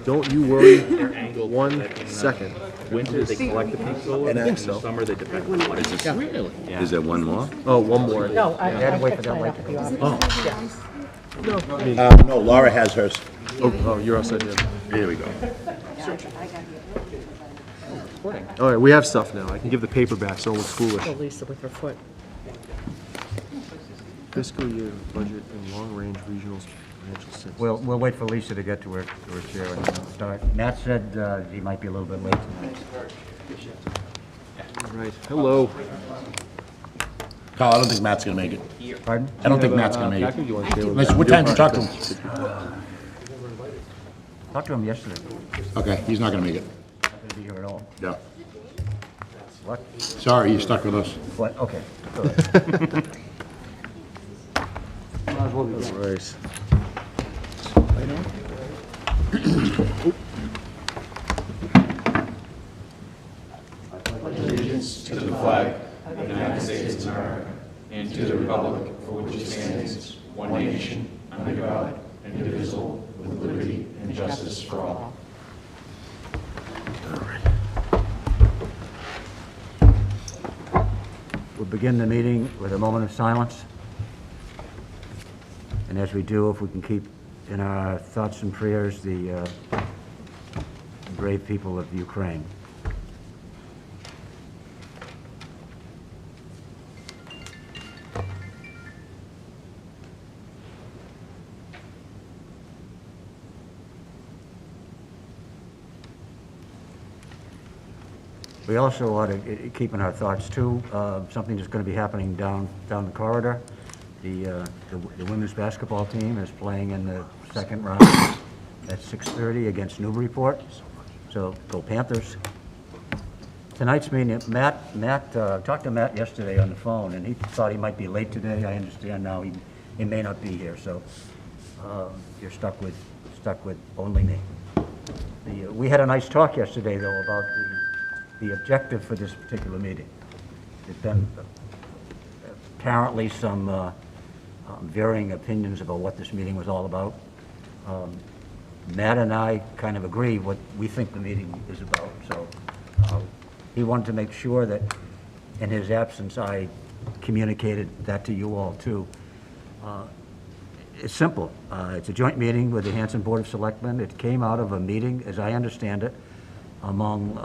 Don't you worry 1 second. Winter, they collect the pink solar, and in the summer, they defect. What is this? Really? Yeah. Is there one more? Oh, one more. No, I had to wait for that light to be on. No, Laura has hers. Oh, you're all set here. Here we go. All right, we have stuff now. I can give the paper back, so it looks foolish. Oh, Lisa with her foot. Fiscal year budget and long-range regional financial assistance. We'll wait for Lisa to get to her chair and start. Matt said he might be a little bit late tonight. All right, hello. Carl, I don't think Matt's gonna make it. Pardon? I don't think Matt's gonna make Package, it. you want to stay with Unless, that? what time did you talk to him? Talked to him yesterday. Okay, he's not gonna make it. Not going to be here at all. Yeah. What? Sorry, you're stuck with us. What? Okay. All right. All right. To the flag of the United States of America and to the republic for which it stands, one nation, under God, indivisible, with liberty and justice for all. We'll begin the meeting with a moment of silence. And as we do, if we can keep in our thoughts and prayers the brave people of Ukraine. We also ought to keep in our thoughts, too, something that's going to be happening down the corridor. The women's basketball team is playing in the second round at 6:30 against Newburyport. So, go Panthers. Tonight's meeting, Matt talked to Matt yesterday on the phone, and he thought he might be late today. I understand now he may not be here, so you're stuck with only me. We had a nice talk yesterday, though, about the objective for this particular meeting. There's been apparently some varying opinions about what this meeting was all about. Matt and I kind of agree what we think the meeting is about, so he wanted to make sure that in his absence I communicated that to you all too. It's simple. It's a joint meeting with the Hanson Board of Selectmen. It came out of a meeting, as I understand it, among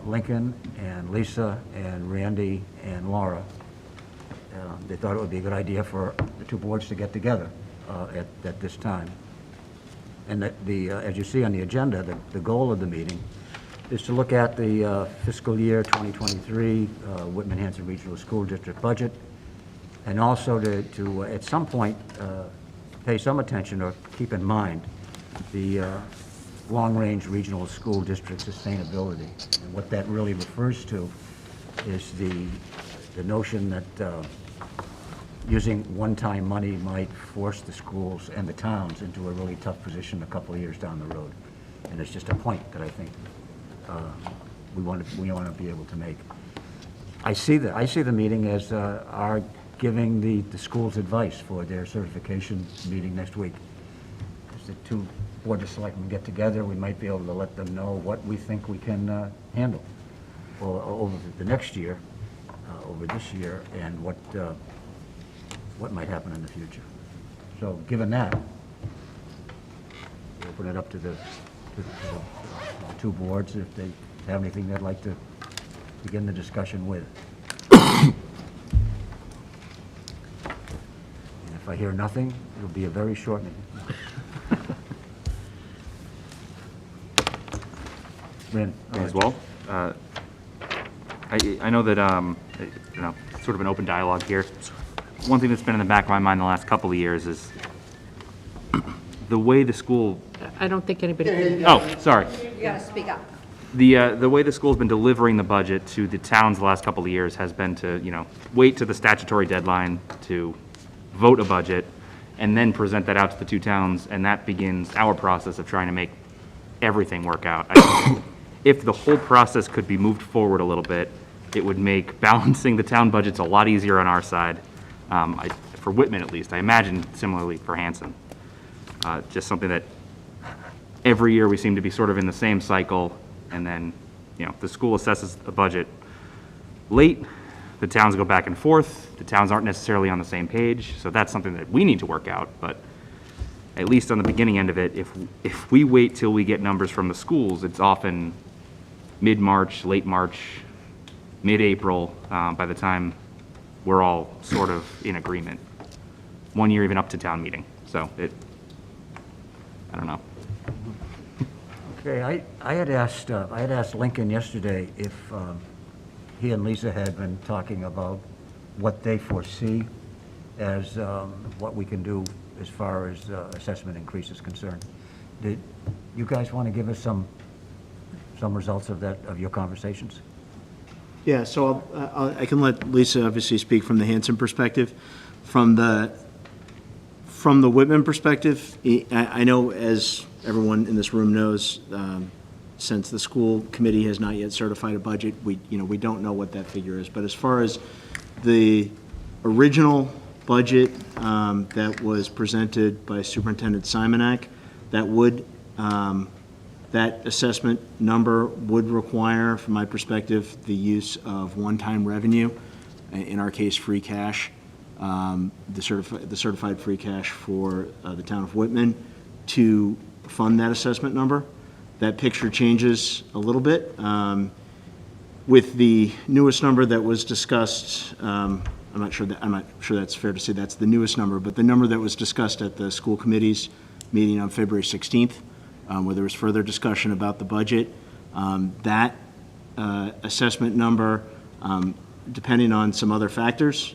Lincoln and Lisa and Randy and Laura. They thought it would be a good idea for the two boards to get together at this time. And that as you see on the agenda, the goal of the meeting is to look at the fiscal year 2023 Whitman-Hanson Regional School District budget, and also to at some point pay some attention or keep in mind the long-range regional school district sustainability. And what that really refers to is the notion that using one-time money might force the schools and the towns into a really tough position a couple of years down the road. And it's just a point that I think we want to be able to make. I see the meeting as our giving the schools advice for their certification meeting next week. As the two Board of Selectmen get together, we might be able to let them know what we think we can handle over the next year, over this year, and what might happen in the future. So, given that, we'll open it up to the two boards if they have anything they'd like to begin the discussion with. And if I hear nothing, it'll be a very short meeting. As well. I know that, sort of an open dialogue here. One thing that's been in the back of my mind the last couple of years is the way the school... I don't think anybody... Oh, sorry. You gotta speak up. The way the school's been delivering the budget to the towns the last couple of years has been to, wait to the statutory deadline to vote a budget and then present that out to the two towns, and that begins our process of trying to make everything work out. If the whole process could be moved forward a little bit, it would make balancing the town budgets a lot easier on our side. For Whitman, at least. I imagine similarly for Hanson. Just something that every year we seem to be sort of in the same cycle, and then, the school assesses a budget late, the towns go back and forth, the towns aren't necessarily on the same page, so that's something that we need to work out, but at least on the beginning end of it, if we wait till we get numbers from the schools, it's often mid-March, late March, mid-April, by the time we're all sort of in agreement. One year even up to town meeting, so I don't know. Okay, I had asked Lincoln yesterday if he and Lisa had been talking about what they foresee as what we can do as far as assessment increase is concerned. Did you guys want to give us some results of your conversations? Yeah, so I can let Lisa obviously speak from the Hanson perspective. From the Whitman perspective, I know, as everyone in this room knows, since the school committee has not yet certified a budget, we don't know what that figure is. But as far as the original budget that was presented by Superintendent Simonak, that assessment number would require, from my perspective, the use of one-time revenue, in our case, free cash, the certified free cash for the town of Whitman, to fund that assessment number. That picture changes a little bit. With the newest number that was discussed, I'm not sure that's fair to say that's the newest number, but the number that was discussed at the school committee's meeting on February 16th, where there was further discussion about the budget, that assessment number, depending on some other factors,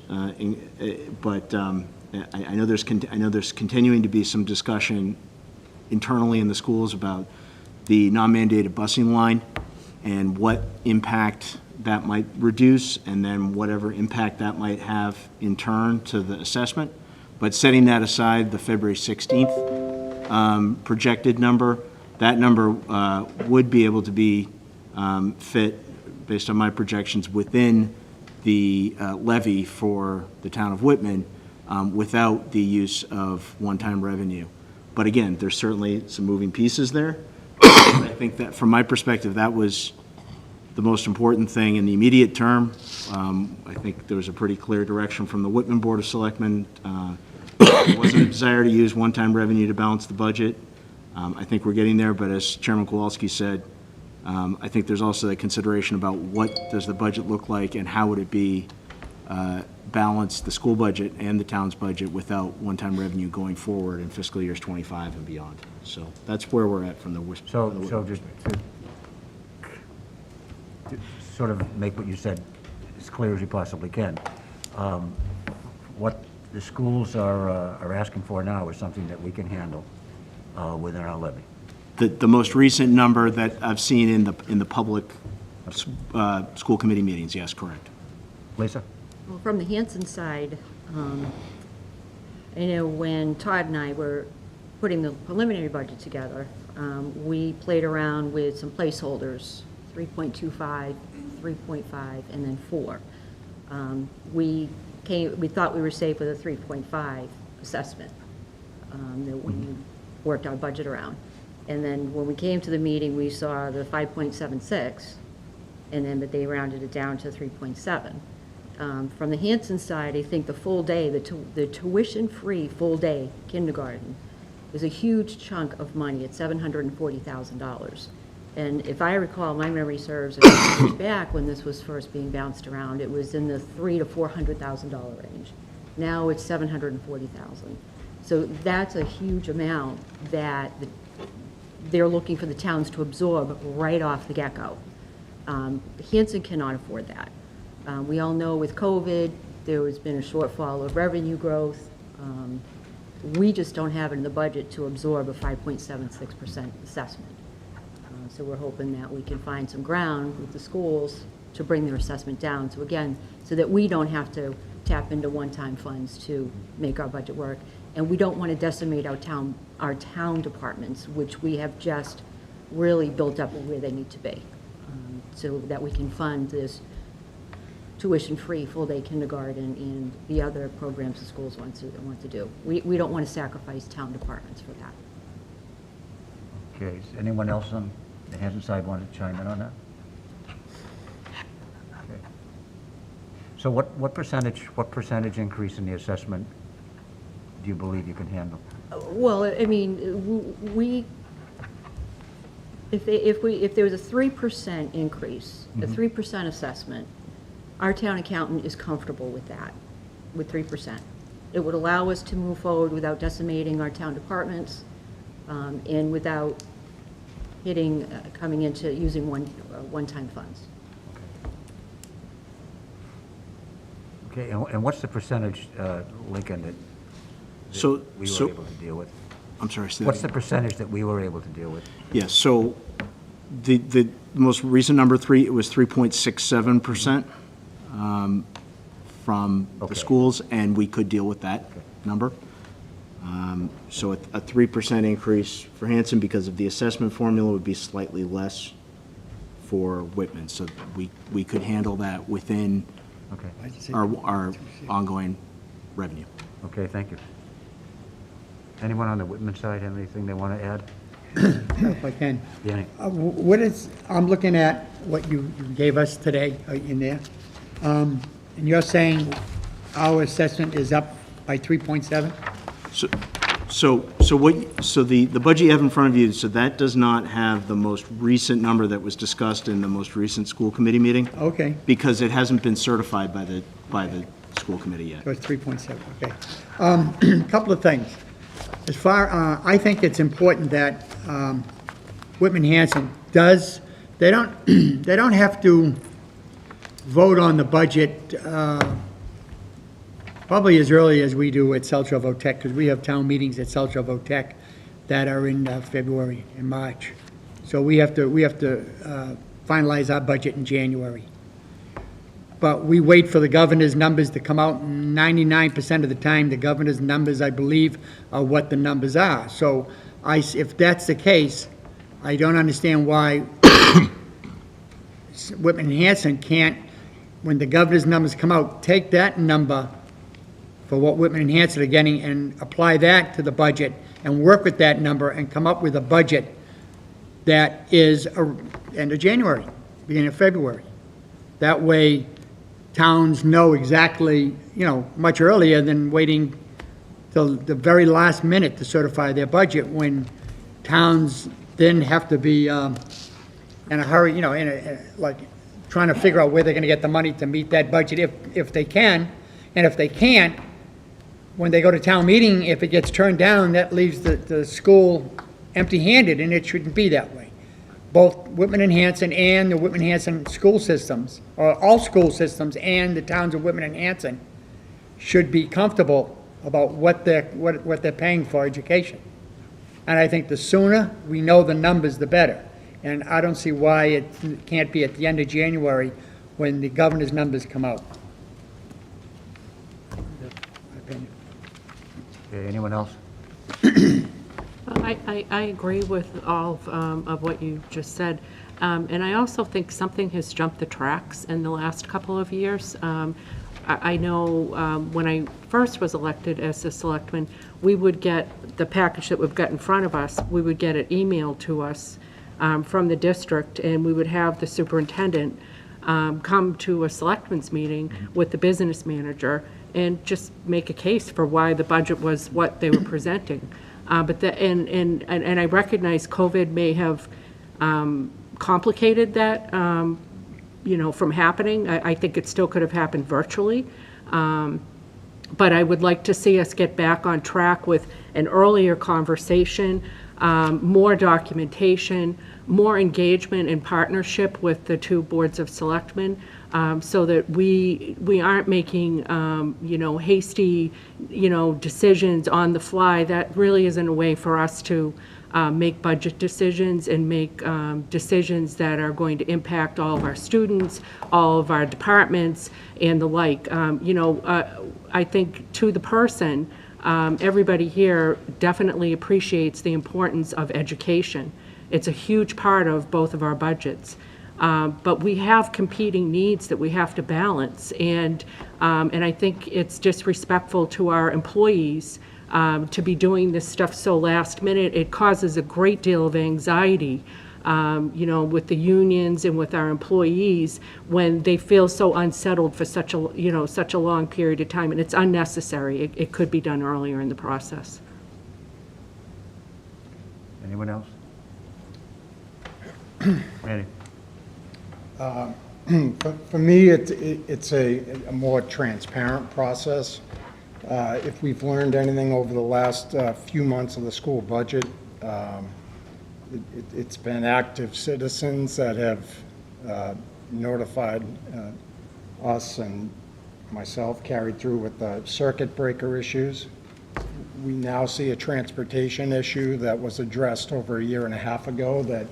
but I know there's continuing to be some discussion internally in the schools about the non-mandated busing line and what impact that might reduce, and then whatever impact that might have in turn to the assessment. But setting that aside, the February 16th projected number, that number would be able to be fit, based on my projections, within the levy for the town of Whitman without the use of one-time revenue. But again, there's certainly some moving pieces there. I think that, from my perspective, that was the most important thing in the immediate term. I think there was a pretty clear direction from the Whitman Board of Selectmen. There wasn't a desire to use one-time revenue to balance the budget. I think we're getting there, but as Chairman Kowalski said, I think there's also the consideration about what does the budget look like and how would it be balance the school budget and the town's budget without one-time revenue going forward in fiscal years 25 and beyond. So that's where we're at from the So just to sort of make what you said as clear as you possibly can, what the schools are asking for now is something that we can handle within our levy. The most recent number that I've seen in the public school committee meetings, yes, correct. Lisa? Well, from the Hanson side, I know when Todd and I were putting the preliminary budget together, we played around with some placeholders, 3.25, 3.5, and then 4. We thought we were safe with a 3.5 assessment that we worked our budget around. And then when we came to the meeting, we saw the 5.76, but they rounded it down to 3.7. From the Hanson side, I think the full day, the tuition-free full-day kindergarten is a huge chunk of money at $740,000. And if I recall, my memory serves, a few years back when this was first being bounced around, it was in the $300,000 to $400,000 range. Now it's $740,000. So that's a huge amount that they're looking for the towns to absorb right off the get-go. Hanson cannot afford that. We all know with COVID, there has been a shortfall of revenue growth. We just don't have it in the budget to absorb a 5.76% assessment. So we're hoping that we can find some ground with the schools to bring their assessment down. So again, so that we don't have to tap into one-time funds to make our budget work. And we don't want to decimate our town departments, which we have just really built up where they need to be, so that we can fund this tuition-free full-day kindergarten and the other programs the schools want to do. We don't want to sacrifice town departments for that. Okay, does anyone else on the Hanson side want to chime in on that? Okay. So what percentage increase in the assessment do you believe you can handle? Well, I mean, if there was a 3% increase, a 3% assessment, our town accountant is comfortable with that, with 3%. It would allow us to move forward without decimating our town departments, and without coming into using one-time funds. Okay, and what's the percentage, Lincoln, that So, we so, were able to deal with? I'm sorry, say that What's the again. percentage that we were able to deal with? Yes, so the most recent number, it was 3.67% from the Okay. schools, and we could deal with that number. So a 3% increase for Hanson because of the assessment formula would be slightly less for Whitman. So we could handle that within Okay, our ongoing revenue. okay, thank you. Anyone on the Whitman side have anything they want to add? If I can. Danny? What is, I'm looking at what you gave us today in there, and you're saying our assessment is up by 3.7? So the budget you have in front of you, so that does not have the most recent number that was discussed in the most recent school committee meeting, Okay, because it hasn't been certified by the school committee yet. so it's 3.7, okay. Couple of things. As far, I think it's important that Whitman-Hanson does, they don't have to vote on the budget probably as early as we do at South Shore Tech, because we have town meetings at South Shore Tech that are in February and March. So we have to finalize our budget in January. But we wait for the governor's numbers to come out, and 99% of the time, the governor's numbers, I believe, are what the numbers are. So if that's the case, I don't understand why Whitman-Hanson can't, when the governor's numbers come out, take that number for what Whitman-Hanson are getting and apply that to the budget and work with that number and come up with a budget that is end of January, beginning of February. That way, towns know exactly, much earlier than waiting till the very last minute to certify their budget, when towns then have to be in a hurry, like trying to figure out where they're going to get the money to meet that budget if they can. And if they can't, when they go to town meeting, if it gets turned down, that leaves the school empty-handed, and it shouldn't be that way. Both Whitman-Hanson and the Whitman-Hanson school systems, or all school systems and the towns of Whitman-Hanson, should be comfortable about what they're paying for education. And I think the sooner we know the numbers, the better. And I don't see why it can't be at the end of January when the governor's numbers come out. My opinion. Okay, anyone else? I agree with all of what you just said. And I also think something has jumped the tracks in the last couple of years. I know when I first was elected as a selectman, we would get the package that we've got in front of us, we would get it emailed to us from the district, and we would have the superintendent come to a selectmen's meeting with the business manager and just make a case for why the budget was what they were presenting. But and I recognize COVID may have complicated that, from happening. I think it still could have happened virtually. But I would like to see us get back on track with an earlier conversation, more documentation, more engagement and partnership with the two boards of selectmen, so that we aren't making, hasty, decisions on the fly. That really isn't a way for us to make budget decisions and make decisions that are going to impact all of our students, all of our departments, and the like. I think to the person, everybody here definitely appreciates the importance of education. It's a huge part of both of our budgets. But we have competing needs that we have to balance, and I think it's disrespectful to our employees to be doing this stuff so last minute. It causes a great deal of anxiety, with the unions and with our employees when they feel so unsettled for such a long period of time, and it's unnecessary. It could be done earlier in the process. Anyone else? Randy? For me, it's a more transparent process. If we've learned anything over the last few months of the school budget, it's been active citizens that have notified us and myself, carried through with the circuit breaker issues. We now see a transportation issue that was addressed over a year and a half ago that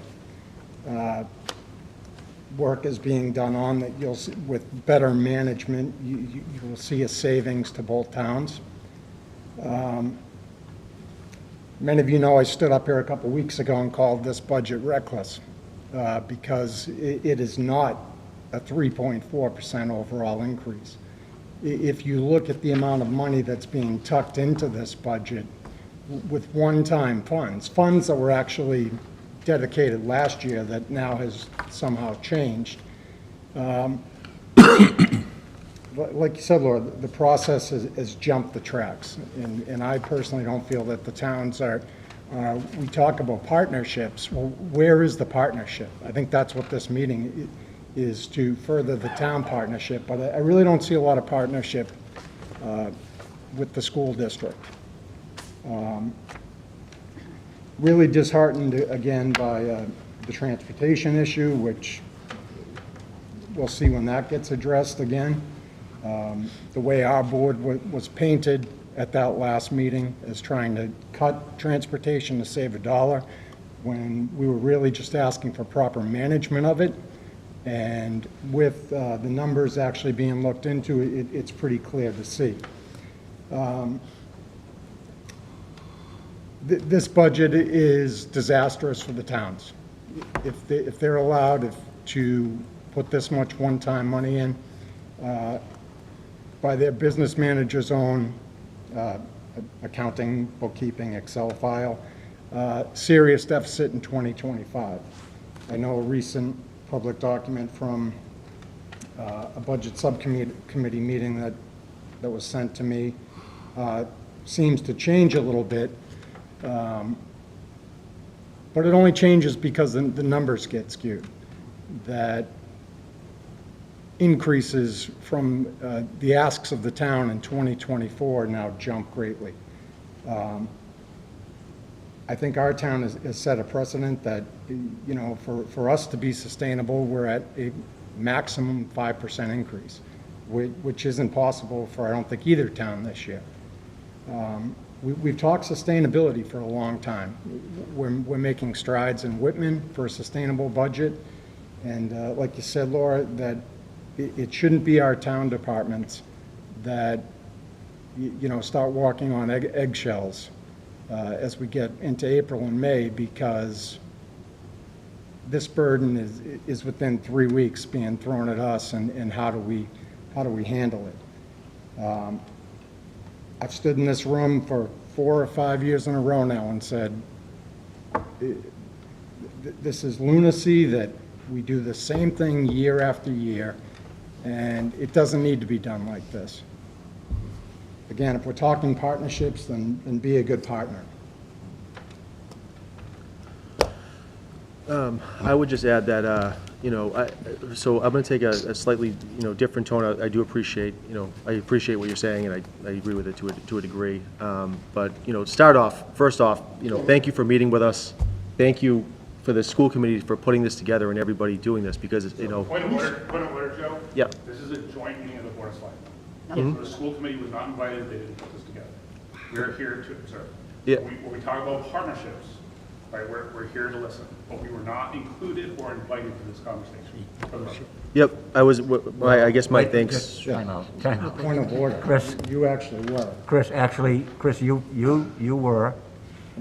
work is being done on, that you'll see, with better management, you will see a savings to both towns. Many of you know I stood up here a couple weeks ago and called this budget reckless because it is not a 3.4% overall increase. If you look at the amount of money that's being tucked into this budget with one-time funds that were actually dedicated last year that now has somehow changed. Like you said, Laura, the process has jumped the tracks, and I personally don't feel that the towns are, we talk about partnerships. Well, where is the partnership? I think that's what this meeting is, to further the town partnership, but I really don't see a lot of partnership with the school district. Really disheartened, again, by the transportation issue, which we'll see when that gets addressed again. The way our board was painted at that last meeting as trying to cut transportation to save $1, when we were really just asking for proper management of it. And with the numbers actually being looked into, it's pretty clear to see. This budget is disastrous for the towns. If they're allowed to put this much one-time money in, by their business manager's own accounting, bookkeeping, Excel file, serious deficit in 2025. I know a recent public document from a budget subcommittee meeting that was sent to me seems to change a little bit, but it only changes because the numbers get skewed. That increases from the asks of the town in 2024 now jump greatly. I think our town has set a precedent that, for us to be sustainable, we're at a maximum 5% increase, which isn't possible for, I don't think, either town this year. We've talked sustainability for a long time. We're making strides in Whitman for a sustainable budget, and like you said, Laura, that it shouldn't be our town departments that, start walking on eggshells as we get into April and May, because this burden is within 3 weeks being thrown at us, and how do we handle it? I've stood in this room for 4 or 5 years in a row now and said, this is lunacy that we do the same thing year after year, and it doesn't need to be done like this. Again, if we're talking partnerships, then be a good partner. I would just add that, so I'm going to take a slightly, different tone. I do appreciate, I appreciate what you're saying, and I agree with it to a degree. But, first off, thank you for meeting with us. Thank you for the school committee for putting this together and everybody doing this, because, Point of order, Joe. Yeah. This is a joint meeting of the Board of Selectmen. So the school committee was not invited, they didn't put this together. We're here to observe. Yeah. When we talk about partnerships, right, we're here to listen, but we were not included or invited to this conversation. Yep, I guess my thanks. Time out. Point of order. Chris. You actually were. Chris, you were,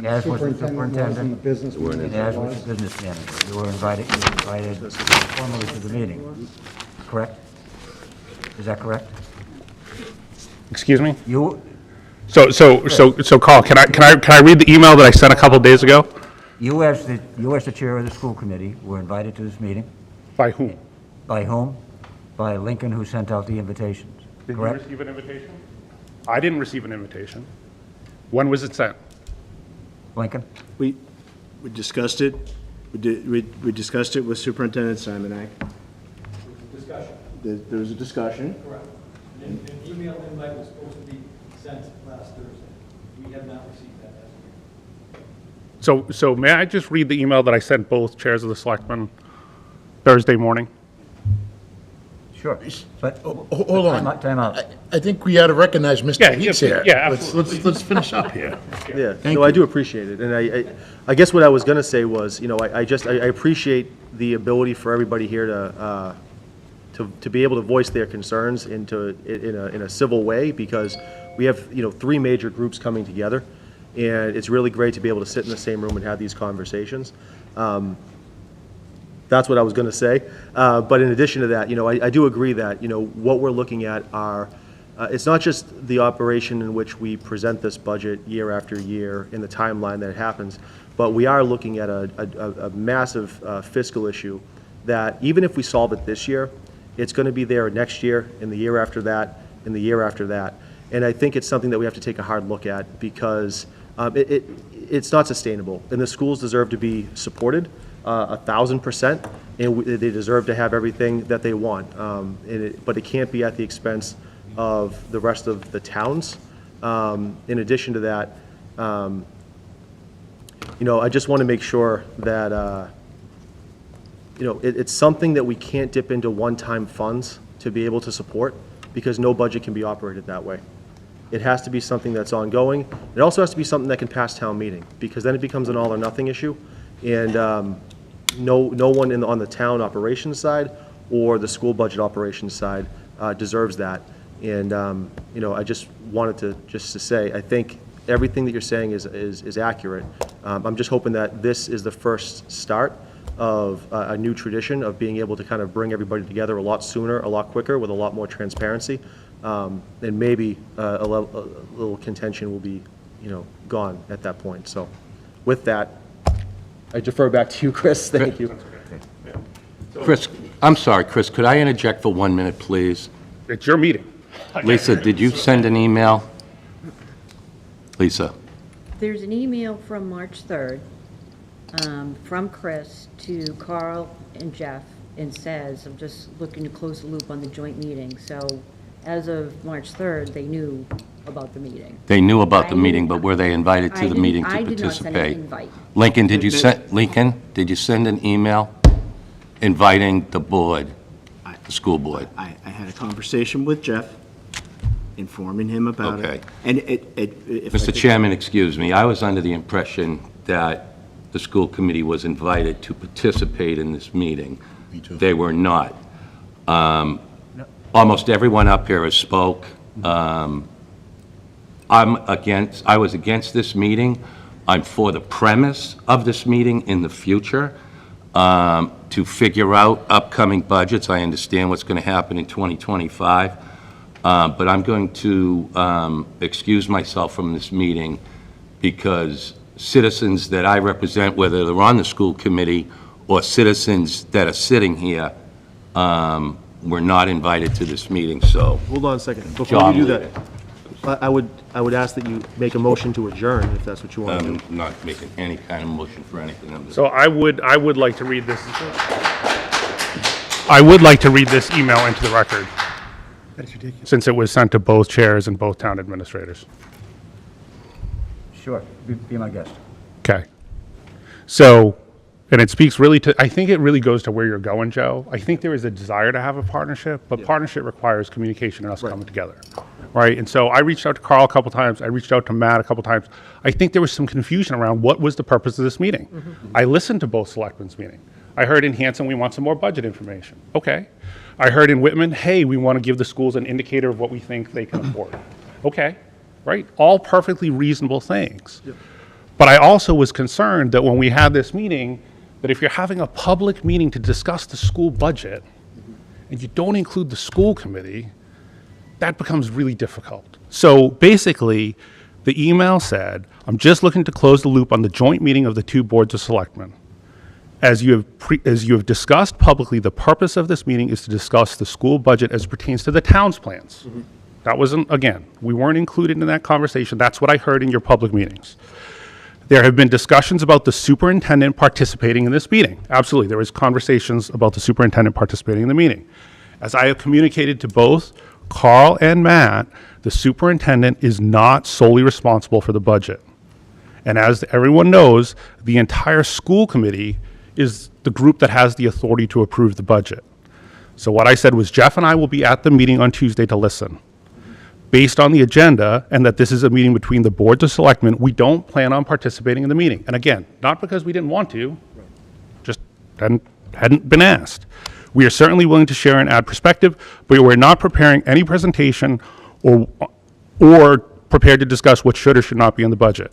as was the Superintendent was, and the superintendent, business and manager as was was. the business manager. You were invited formally to the meeting, correct? Is that correct? Excuse me? So Carl, can I read the email that I sent a couple days ago? You as the chair of the school committee were invited to this meeting. By whom? By whom? By Lincoln, who sent out the invitations, Did you correct? receive an invitation? I didn't receive an invitation. When was it sent? Lincoln? We discussed it, we discussed it with Superintendent Simonak. Discussion. There was a discussion. Correct. An email invite was supposed to be sent last Thursday. We have not received that as of yet. So may I just read the email that I sent both chairs of the selectmen Thursday morning? Sure, but. Hold on. Time out. I think we ought to recognize Yeah, Mr. Heath here. yeah, Let's finish up here. Yeah, Thank no, I you. do appreciate it, and I guess what I was gonna say was, you know, I appreciate the ability for everybody here to be able to voice their concerns in a civil way, because we have, you know, 3 major groups coming together, and it's really great to be able to sit in the same room and have these conversations. That's what I was going to say. But in addition to that, you know, I do agree that, you know, what we're looking at are, it's not just the operation in which we present this budget year after year in the timeline that it happens, but we are looking at a massive fiscal issue that even if we solve it this year, it's going to be there next year, and the year after that, and the year after that. And I think it's something that we have to take a hard look at, because it's not sustainable, and the schools deserve to be supported 1,000%, and they deserve to have everything that they want. But it can't be at the expense of the rest of the towns. In addition to that, you know, I just want to make sure that, you know, it's something that we can't dip into one-time funds to be able to support, because no budget can be operated that way. It has to be something that's ongoing. It also has to be something that can pass town meeting, because then it becomes an all-or-nothing issue. And no one on the town operations side or the school budget operations side deserves that. And, you know, I just wanted to say, I think everything that you're saying is accurate. I'm just hoping that this is the first start of a new tradition of being able to kind of bring everybody together a lot sooner, a lot quicker, with a lot more transparency. And maybe a little contention will be, you know, gone at that point. So with that, I defer back to you, Chris. Thank you. Chris, I'm sorry, Chris, could I interject for 1 minute, please? It's your meeting. Lisa, did you send an email? Lisa? There's an email from March 3rd from Chris to Carl and Jeff, and says, I'm just looking to close the loop on the joint meeting. So as of March 3rd, they knew about the meeting. They knew about the I- meeting, but were they invited to the meeting to I did not send an participate? invite. Lincoln, did you send an email inviting the board, the school board? I had a conversation with Jeff, informing him about Okay. it. And if I Mr. could- Chairman, excuse me, I was under the impression that the school committee was invited to participate in this meeting. Me too. They were not. Almost everyone up here has spoke. I was against this meeting. I'm for the premise of this meeting in the future, to figure out upcoming budgets. I understand what's going to happen in 2025, but I'm going to excuse myself from this meeting because citizens that I represent, whether they're on the school committee or citizens that are sitting here, were not invited to this meeting, so. Hold on a second. Before you do that, I would ask that you make a motion to adjourn, if that's what you want to do. I'm not making any kind of motion for anything. I'm just- So I would like to read this. I would like to read this email into the record, That's ridiculous. since it was sent to both chairs and both town administrators. Sure, be my guest. Okay. So, and it speaks really to, I think it really goes to where you're going, Joe. I think there is a desire to have a partnership, but partnership requires communication and us coming together, right? And so I reached out to Carl a couple times. I reached out to Matt a couple times. I think there was some confusion around what was the purpose of this meeting. I listened to both selectmen's meeting. I heard in Hanson, we want some more budget information. Okay. I heard in Whitman, hey, we want to give the schools an indicator of what we think they can afford. Okay, right? All perfectly reasonable things. But I also was concerned that when we had this meeting, that if you're having a public meeting to discuss the school budget, and you don't include the school committee, that becomes really difficult. So basically, The email said, "I'm just looking to close the loop on the joint meeting of the two boards of selectmen. As you have discussed publicly, the purpose of this meeting is to discuss the school budget as pertains to the town's plans." That wasn't, again, we weren't included in that conversation. That's what I heard in your public meetings. "There have been discussions about the superintendent participating in this meeting." Absolutely, there was conversations about the superintendent participating in the meeting. "As I have communicated to both Carl and Matt, the superintendent is not solely responsible for the budget. And as everyone knows, the entire school committee is the group that has the authority to approve the budget." So what I said was Jeff and I will be at the meeting on Tuesday to listen. Based on the agenda, and that this is a meeting between the boards of selectmen, we don't plan on participating in the meeting. And again, not because we didn't want to, just hadn't been asked. "We are certainly willing to share and add perspective, but we're not preparing any presentation or prepared to discuss what should or should not be in the budget.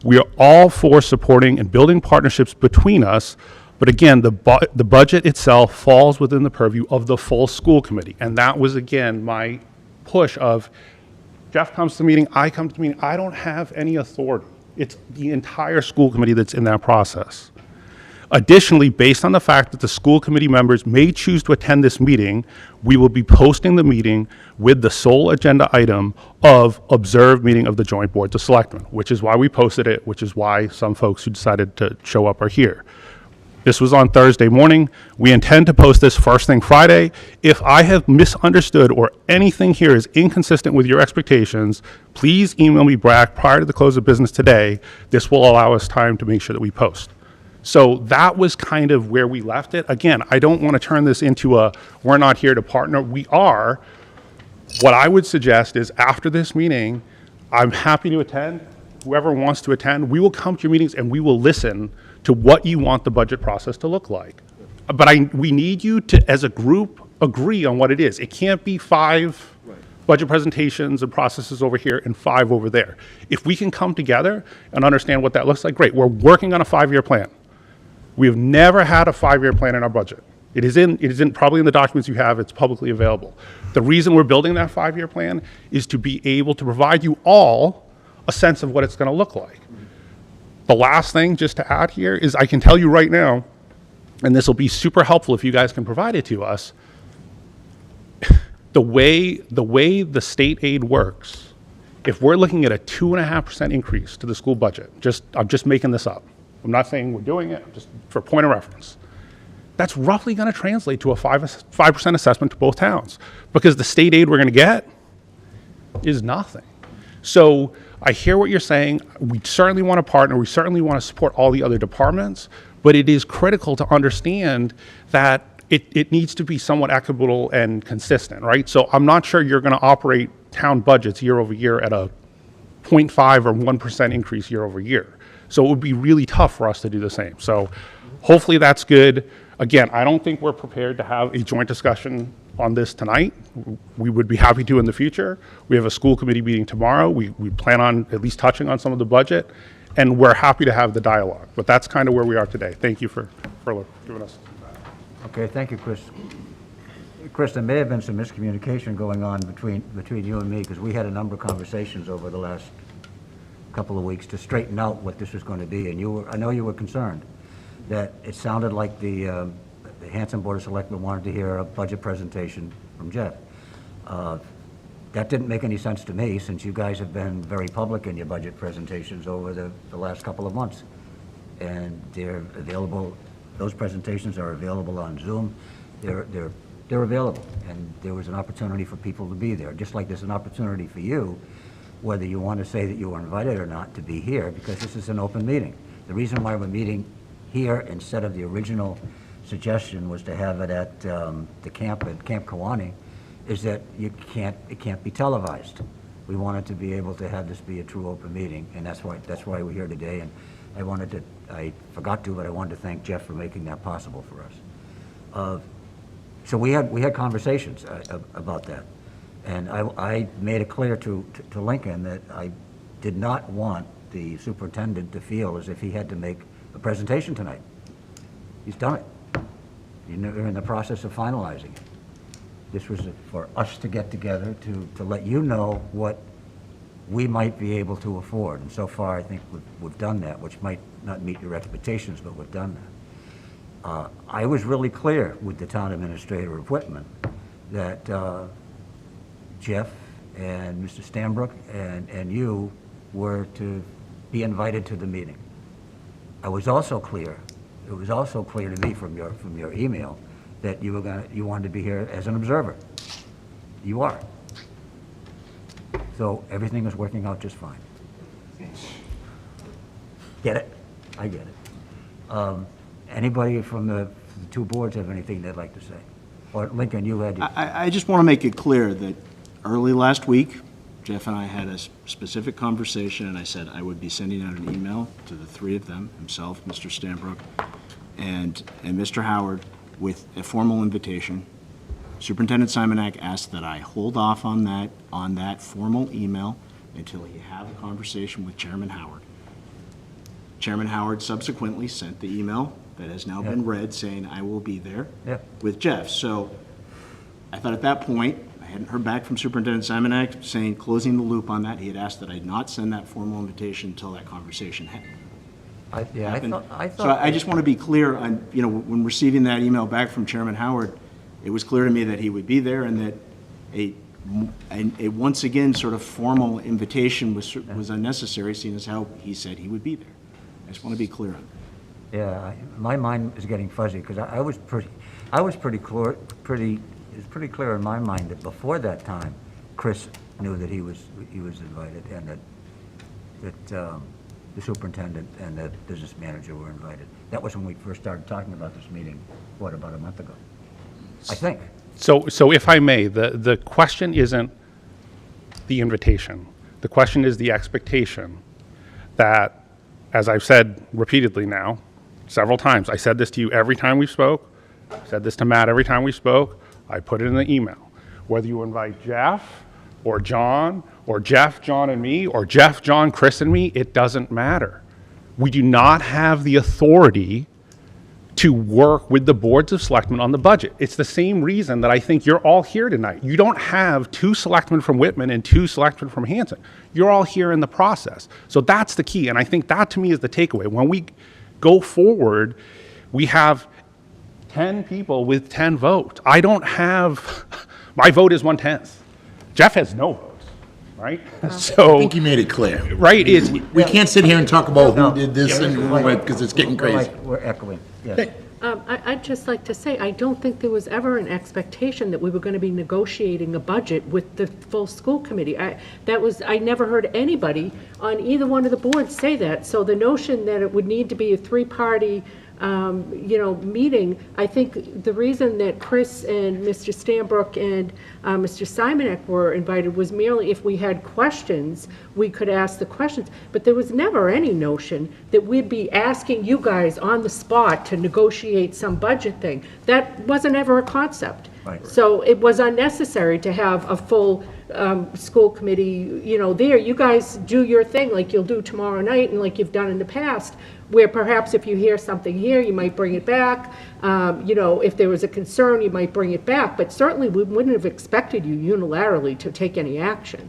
We are all for supporting and building partnerships between us, but again, the budget itself falls within the purview of the full school committee." And that was, again, my push of, Jeff comes to the meeting, I come to the meeting, I don't have any authority. It's the entire school committee that's in that process. Additionally, based on the fact that the school committee members may choose to attend this meeting, we will be posting the meeting with the sole agenda item of observed meeting of the joint boards of selectmen, which is why we posted it, which is why some folks who decided to show up are here. This was on Thursday morning. We intend to post this first thing Friday. If I have misunderstood or anything here is inconsistent with your expectations, please email me back prior to the close of business today. This will allow us time to make sure that we post. So that was kind of where we left it. Again, I don't want to turn this into a, we're not here to partner. We are. What I would suggest is after this meeting, I'm happy to attend. Whoever wants to attend, we will come to your meetings and we will listen to what you want the budget process to look like. But we need you to, as a group, agree on what it is. It can't be 5 budget presentations and processes over here and 5 over there. If we can come together and understand what that looks like, great. We're working on a 5-year plan. We have never had a 5-year plan in our budget. It is probably in the documents you have, it's publicly available. The reason we're building that 5-year plan is to be able to provide you all a sense of what it's going to look like. The last thing, just to add here, is I can tell you right now, and this will be super helpful if you guys can provide it to us, the way the state aid works, if we're looking at a 2.5% increase to the school budget, I'm just making this up. I'm not saying we're doing it, just for point of reference. That's roughly going to translate to a 5% assessment to both towns, because the state aid we're going to get is nothing. So I hear what you're saying. We certainly want to partner. We certainly want to support all the other departments, but it is critical to understand that it needs to be somewhat equitable and consistent, right? So I'm not sure you're going to operate town budgets year over year at a 0.5 or 1% increase year over year. So it would be really tough for us to do the same. So hopefully that's good. Again, I don't think we're prepared to have a joint discussion on this tonight. We would be happy to in the future. We have a school committee meeting tomorrow. We plan on at least touching on some of the budget, and we're happy to have the dialogue. But that's kind of where we are today. Thank you for giving us. Okay, thank you, Chris. Chris, there may have been some miscommunication going on between you and me, because we had a number of conversations over the last couple of weeks to straighten out what this was going to be, and I know you were concerned that it sounded like the Hanson Board of Selectmen wanted to hear a budget presentation from Jeff. That didn't make any sense to me, since you guys have been very public in your budget presentations over the last couple of months. And they're available, those presentations are available on Zoom. They're available, and there was an opportunity for people to be there, just like there's an opportunity for you, whether you want to say that you were invited or not, to be here, because this is an open meeting. The reason why we're meeting here instead of the original suggestion was to have it at the camp at Camp Kiwanee, is that it can't be televised. We wanted to be able to have this be a true open meeting, and that's why we're here today. And I forgot to, but I wanted to thank Jeff for making that possible for us. So we had conversations about that, and I made it clear to Lincoln that I did not want the superintendent to feel as if he had to make a presentation tonight. He's done it. You're in the process of finalizing it. This was for us to get together to let you know what we might be able to afford. And so far, I think we've done that, which might not meet your expectations, but we've done that. I was really clear with the town administrator of Whitman that Jeff and Mr. Stanbrook and you were to be invited to the meeting. I was also clear, it was also clear to me from your email that you wanted to be here as an observer. You are. So everything is working out just fine. Get it? I get it. Anybody from the two boards have anything they'd like to say? Or Lincoln, you had. I just want to make it clear that early last week, Jeff and I had a specific conversation, and I said I would be sending out an email to the three of them, himself, Mr. Stanbrook, and Mr. Howard, with a formal invitation. Superintendent Simonak asked that I hold off on that formal email until he have a conversation with Chairman Howard. Chairman Howard subsequently sent the email that has now been read saying I will be there with Jeff. So I thought at that point, I hadn't heard back from Superintendent Simonak saying, closing the loop on that. He had asked that I not send that formal invitation until that conversation happened. I thought. So I just want to be clear on, when receiving that email back from Chairman Howard, it was clear to me that he would be there and that a once again sort of formal invitation was unnecessary, seeing as how he said he would be there. I just want to be clear on that. Yeah, my mind is getting fuzzy because it was pretty clear in my mind that before that time, Chris knew that he was invited and that the superintendent and the business manager were invited. That was when we first started talking about this meeting, about a month ago, I think. So if I may, the question isn't the invitation. The question is the expectation that, as I've said repeatedly now, several times, I said this to you every time we spoke, I said this to Matt every time we spoke, I put it in the email. Whether you invite Jeff or John or Jeff, John, and me, or Jeff, John, Chris, and me, it doesn't matter. We do not have the authority to work with the boards of selectmen on the budget. It's the same reason that I think you're all here tonight. You don't have 2 selectmen from Whitman and 2 selectmen from Hanson. You're all here in the process. So that's the key, and I think that to me is the takeaway. When we go forward, we have 10 people with 10 votes. I don't have, my vote is 1/10. Jeff has no votes, right? So I think you made it clear. Right, We can't sit here and talk about No. who did this and because it's getting crazy. We're echoing, yes. I'd just like to say, I don't think there was ever an expectation that we were going to be negotiating a budget with the full school committee. I never heard anybody on either one of the boards say that. So the notion that it would need to be a 3-party meeting, I think the reason that Chris and Mr. Stanbrook and Mr. Simonak were invited was merely if we had questions, we could ask the questions. But there was never any notion that we'd be asking you guys on the spot to negotiate some budget thing. That wasn't ever a concept. Right. So it was unnecessary to have a full school committee, there. You guys do your thing like you'll do tomorrow night and like you've done in the past, where perhaps if you hear something here, you might bring it back. If there was a concern, you might bring it back. But certainly we wouldn't have expected you unilaterally to take any action.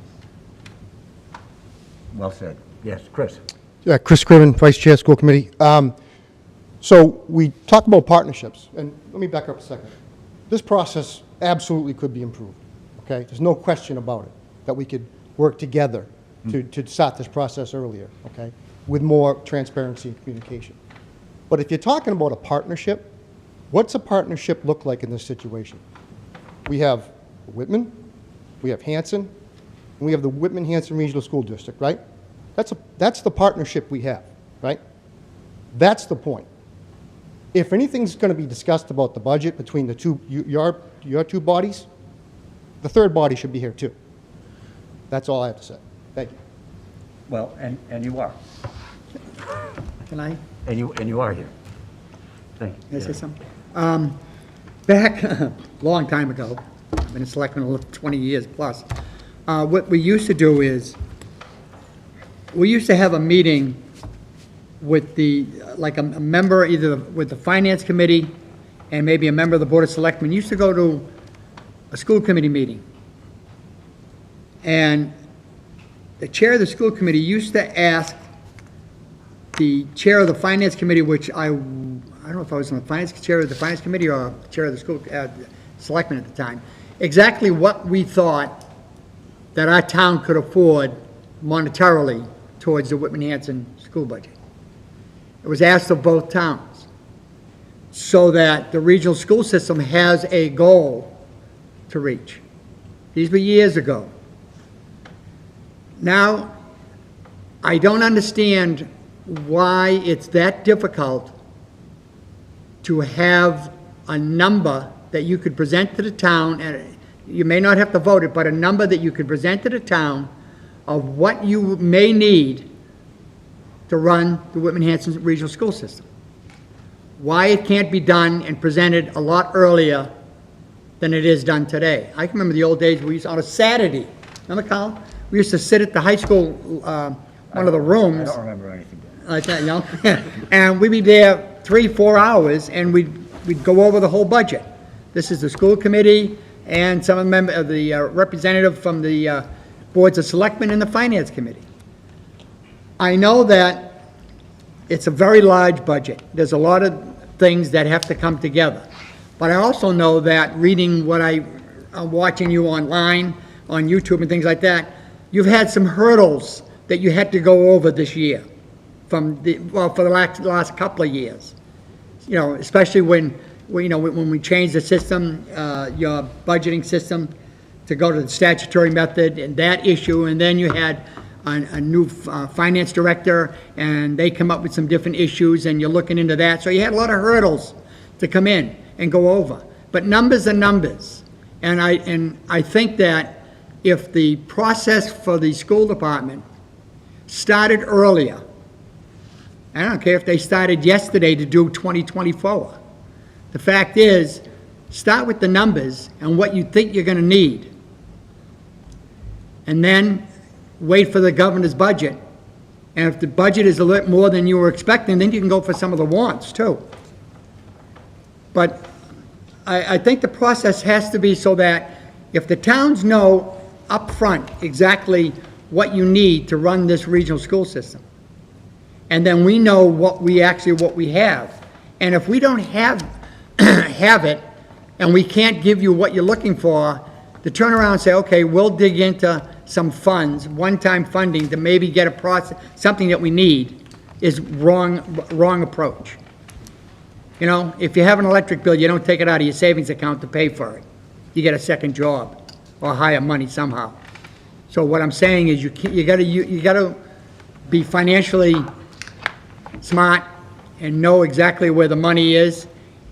Well said. Yes, Chris. Yeah, Chris Scriven, Vice Chair, School Committee. So we talk about partnerships, and let me back up a second. This process absolutely could be improved, okay? There's no question about it, that we could work together to start this process earlier, okay, with more transparency and communication. But if you're talking about a partnership, what's a partnership look like in this situation? We have Whitman, we have Hanson, and we have the Whitman-Hanson Regional School District, right? That's the partnership we have, right? That's the point. If anything's going to be discussed about the budget between the two, your two bodies, the third body should be here too. That's all I have to say. Thank you. Well, and you are. Can I? And you are here. Thank you. Can I say something? Back a long time ago, I've been a selectman 20 years plus, what we used to do is, we used to have a meeting with like a member, either with the finance committee and maybe a member of the board of selectmen, used to go to a school committee meeting. And the chair of the school committee used to ask the chair of the finance committee, which I don't know if I was on the finance, chair of the finance committee or chair of the school, selectmen at the time, exactly what we thought that our town could afford monetarily towards the Whitman-Hanson school budget. It was asked of both towns, so that the regional school system has a goal to reach. These were years ago. Now, I don't understand why it's that difficult to have a number that you could present to the town, and you may not have to vote it, but a number that you could present to the town of what you may need to run the Whitman-Hanson Regional School System. Why it can't be done and presented a lot earlier than it is done today. I can remember the old days, we used, on a Saturday, remember, Carl? We used to sit at the high school, one of the rooms. I don't remember anything. Like that, you know? And we'd be there 3-4 hours, and we'd go over the whole budget. This is the school committee and some of the representative from the boards of selectmen and the finance committee. I know that it's a very large budget. There's a lot of things that have to come together. But I also know that reading what I'm watching you online, on YouTube and things like that, you've had some hurdles that you had to go over this year for the last couple of years. You know, especially when we changed the system, your budgeting system, to go to the statutory method and that issue, and then you had a new finance director, and they come up with some different issues, and you're looking into that. So you had a lot of hurdles to come in and go over. But numbers are numbers. And I think that if the process for the school department started earlier, I don't care if they started yesterday to do 2024. The fact is, start with the numbers and what you think you're going to need. And then wait for the governor's budget. And if the budget is a little more than you were expecting, then you can go for some of the wants too. But I think the process has to be so that if the towns know up front exactly what you need to run this regional school system, and then we know what we have. And if we don't have it, and we can't give you what you're looking for, to turn around and say, okay, we'll dig into some funds, one-time funding to maybe get a process, something that we need, is wrong approach. You know, if you have an electric bill, you don't take it out of your savings account to pay for it. You get a second job or hire money somehow. So what I'm saying is you gotta be financially smart and know exactly where the money is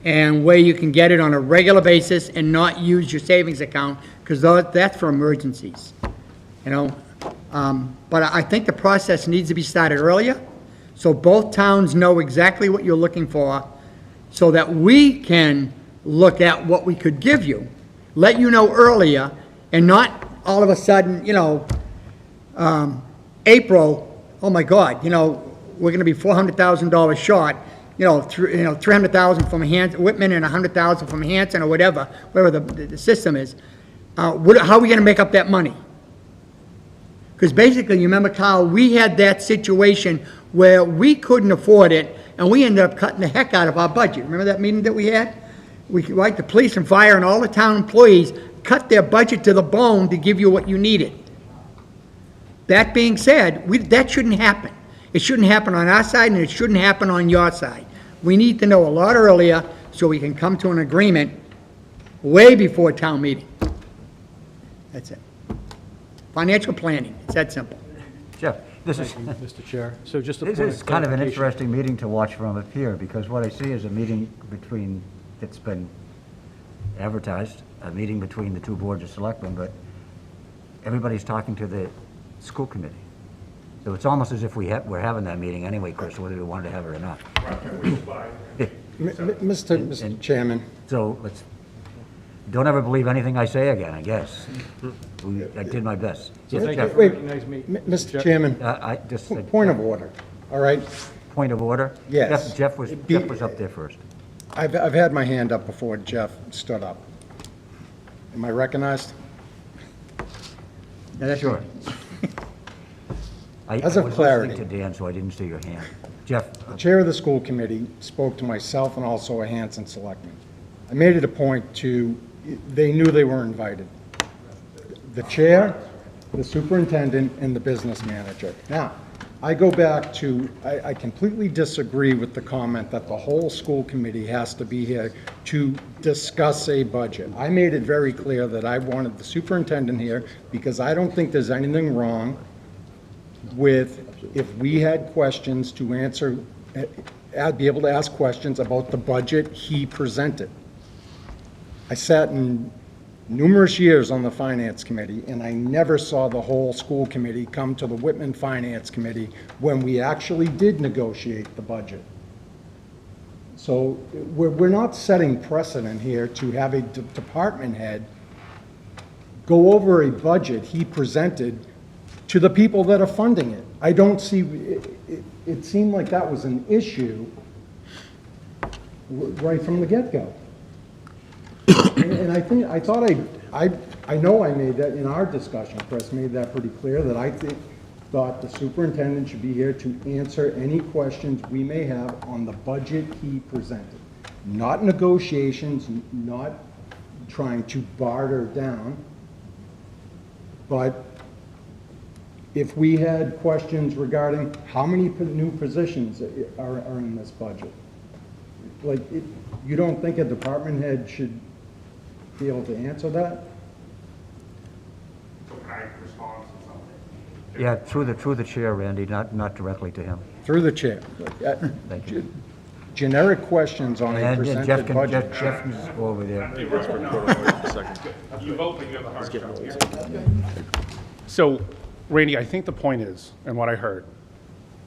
and where you can get it on a regular basis and not use your savings account, because that's for emergencies, you know. But I think the process needs to be started earlier, so both towns know exactly what you're looking for, so that we can look at what we could give you, let you know earlier, and not all of a sudden, you know, April, oh my God, you know, we're gonna be $400,000 short, you know, $300,000 from Whitman and $100,000 from Hanson or whatever the system is. How are we gonna make up that money? Because basically, you remember, Carl, we had that situation where we couldn't afford it, and we ended up cutting the heck out of our budget. Remember that meeting that we had? Like the police and fire and all the town employees cut their budget to the bone to give you what you needed. That being said, that shouldn't happen. It shouldn't happen on our side, and it shouldn't happen on your side. We need to know a lot earlier so we can come to an agreement way before town meeting. That's it. Financial planning, it's that simple. Jeff, this is, Mr. Chair. So just a this point is of kind of an clarification. interesting meeting to watch from up here, because what I see is a meeting that's been advertised, a meeting between the two boards of selectmen, but everybody's talking to the school committee. So it's almost as if we're having that meeting anyway, Chris, whether we wanted to have it or not. Mr. Chairman, So don't ever believe anything I say again, I guess. I did my best. Yes, Jeff? Mr. Chairman, I just said. point of order, all right? Point of order? Yes. Jeff was up there first. I've had my hand up before Jeff stood up. Am I recognized? Sure. As of I was clarity. listening to Dan, so I didn't see your hand. Jeff, The chair of the school committee spoke to myself and also a Hanson selectman. I made it a point to, they knew they were invited. The chair, the superintendent, and the business manager. Now, I go back to, I completely disagree with the comment that the whole school committee has to be here to discuss a budget. I made it very clear that I wanted the superintendent here because I don't think there's anything wrong with, if we had questions to answer, be able to ask questions about the budget he presented. I sat in numerous years on the finance committee, and I never saw the whole school committee come to the Whitman Finance Committee when we actually did negotiate the budget. So we're not setting precedent here to have a department head go over a budget he presented to the people that are funding it. I don't see, it seemed like that was an issue right from the get-go. And I know I made that in our discussion, Chris made that pretty clear, that I thought the superintendent should be here to answer any questions we may have on the budget he presented. Not negotiations, not trying to barter down, but if we had questions regarding how many new positions are in this budget, like, you don't think a department head should be able to answer that? yeah, through the chair, Randy, not directly to him. Through the chair. Thank you. Generic questions on a And presented Jeff can budget. go over there. You vote, but you have the hard job here. So, Randy, I think the point is, and what I heard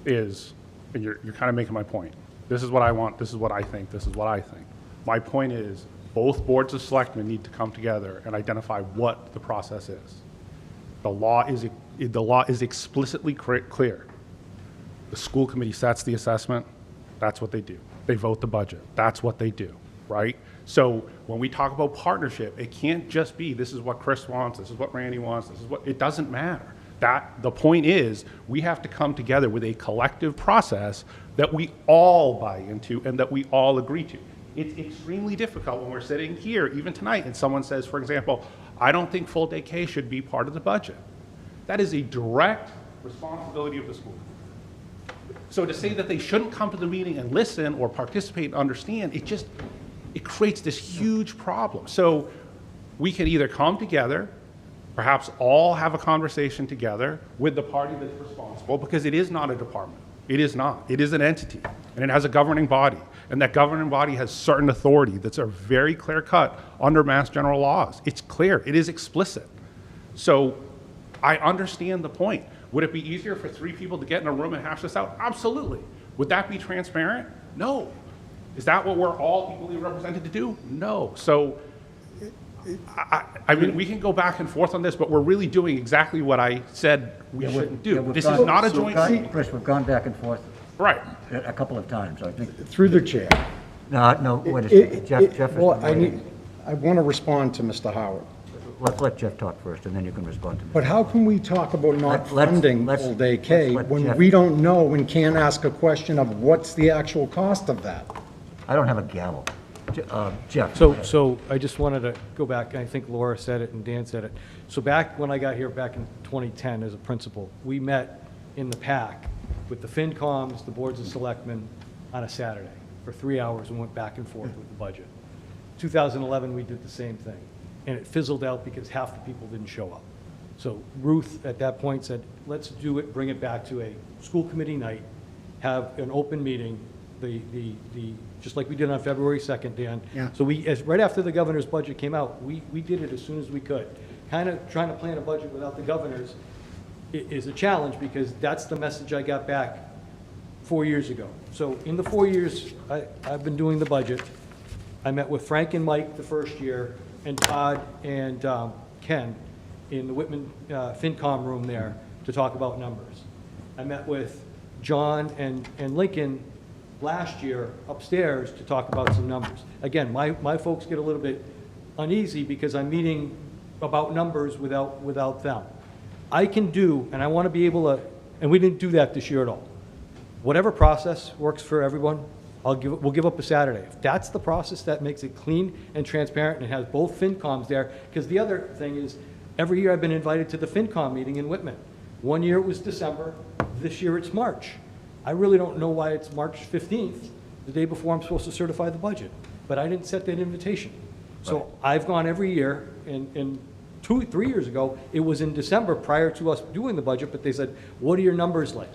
is, and you're kind of making my point. This is what I want, this is what I think, this is what I think. My point is, both boards of selectmen need to come together and identify what the process is. The law is explicitly clear. The school committee sets the assessment, that's what they do. They vote the budget, that's what they do, right? So when we talk about partnership, it can't just be, this is what Chris wants, this is what Randy wants, this is what, it doesn't matter. The point is, we have to come together with a collective process that we all buy into and that we all agree to. It's extremely difficult when we're sitting here, even tonight, and someone says, for example, I don't think full day K should be part of the budget. That is a direct responsibility of the school. So to say that they shouldn't come to the meeting and listen or participate and understand, it creates this huge problem. So we can either come together, perhaps all have a conversation together with the party that's responsible, because it is not a department. It is not. It is an entity, and it has a governing body, and that governing body has certain authority that's are very clear-cut under Mass General laws. It's clear. It is explicit. So I understand the point. Would it be easier for 3 people to get in a room and hash this out? Absolutely. Would that be transparent? No. Is that what we're all equally represented to do? No. So I mean, we can go back and forth on this, but we're really doing exactly what I said we shouldn't do. This is not a joint meeting. Chris, we've gone back and forth Right. a couple of times, I think. Through the chair. No, wait a second. Jeff has Well, been waiting. I want to respond to Mr. Howard. Let's let Jeff talk first, and then you can respond to me. But how can we talk about not Let's- funding let's- full-day K let's let when Jeff- we don't know and can't ask a question of what's the actual cost of that? I don't have a gavel. Jeff. go ahead. So I just wanted to go back, I think Laura said it and Dan said it. So back when I got here back in 2010 as a principal, we met in the PAC with the FinComs, the boards of selectmen on a Saturday for 3 hours and went back and forth with the budget. 2011, we did the same thing, and it fizzled out because half the people didn't show up. So Ruth at that point said, let's do it, bring it back to a school committee night, have an open meeting, just like we did on February 2nd, Dan. Yeah. So right after the governor's budget came out, we did it as soon as we could. Kind of trying to plan a budget without the governors is a challenge, because that's the message I got back 4 years ago. So in the 4 years I've been doing the budget, I met with Frank and Mike the first year, and Todd and Ken in the Whitman FinCom room there to talk about numbers. I met with John and Lincoln last year upstairs to talk about some numbers. Again, my folks get a little bit uneasy because I'm meeting about numbers without them. I can do, and I want to be able to And we didn't do that this year at all. Whatever process works for everyone, we'll give up a Saturday. If that's the process that makes it clean and transparent and has both FinComs there, because the other thing is, every year I've been invited to the FinCom meeting in Whitman. One year it was December, this year it's March. I really don't know why it's March 15th, the day before I'm supposed to certify the budget, but I didn't set that invitation. So I've gone every year, and 3 years ago, it was in December prior to us doing the budget, but they said, what are your numbers like?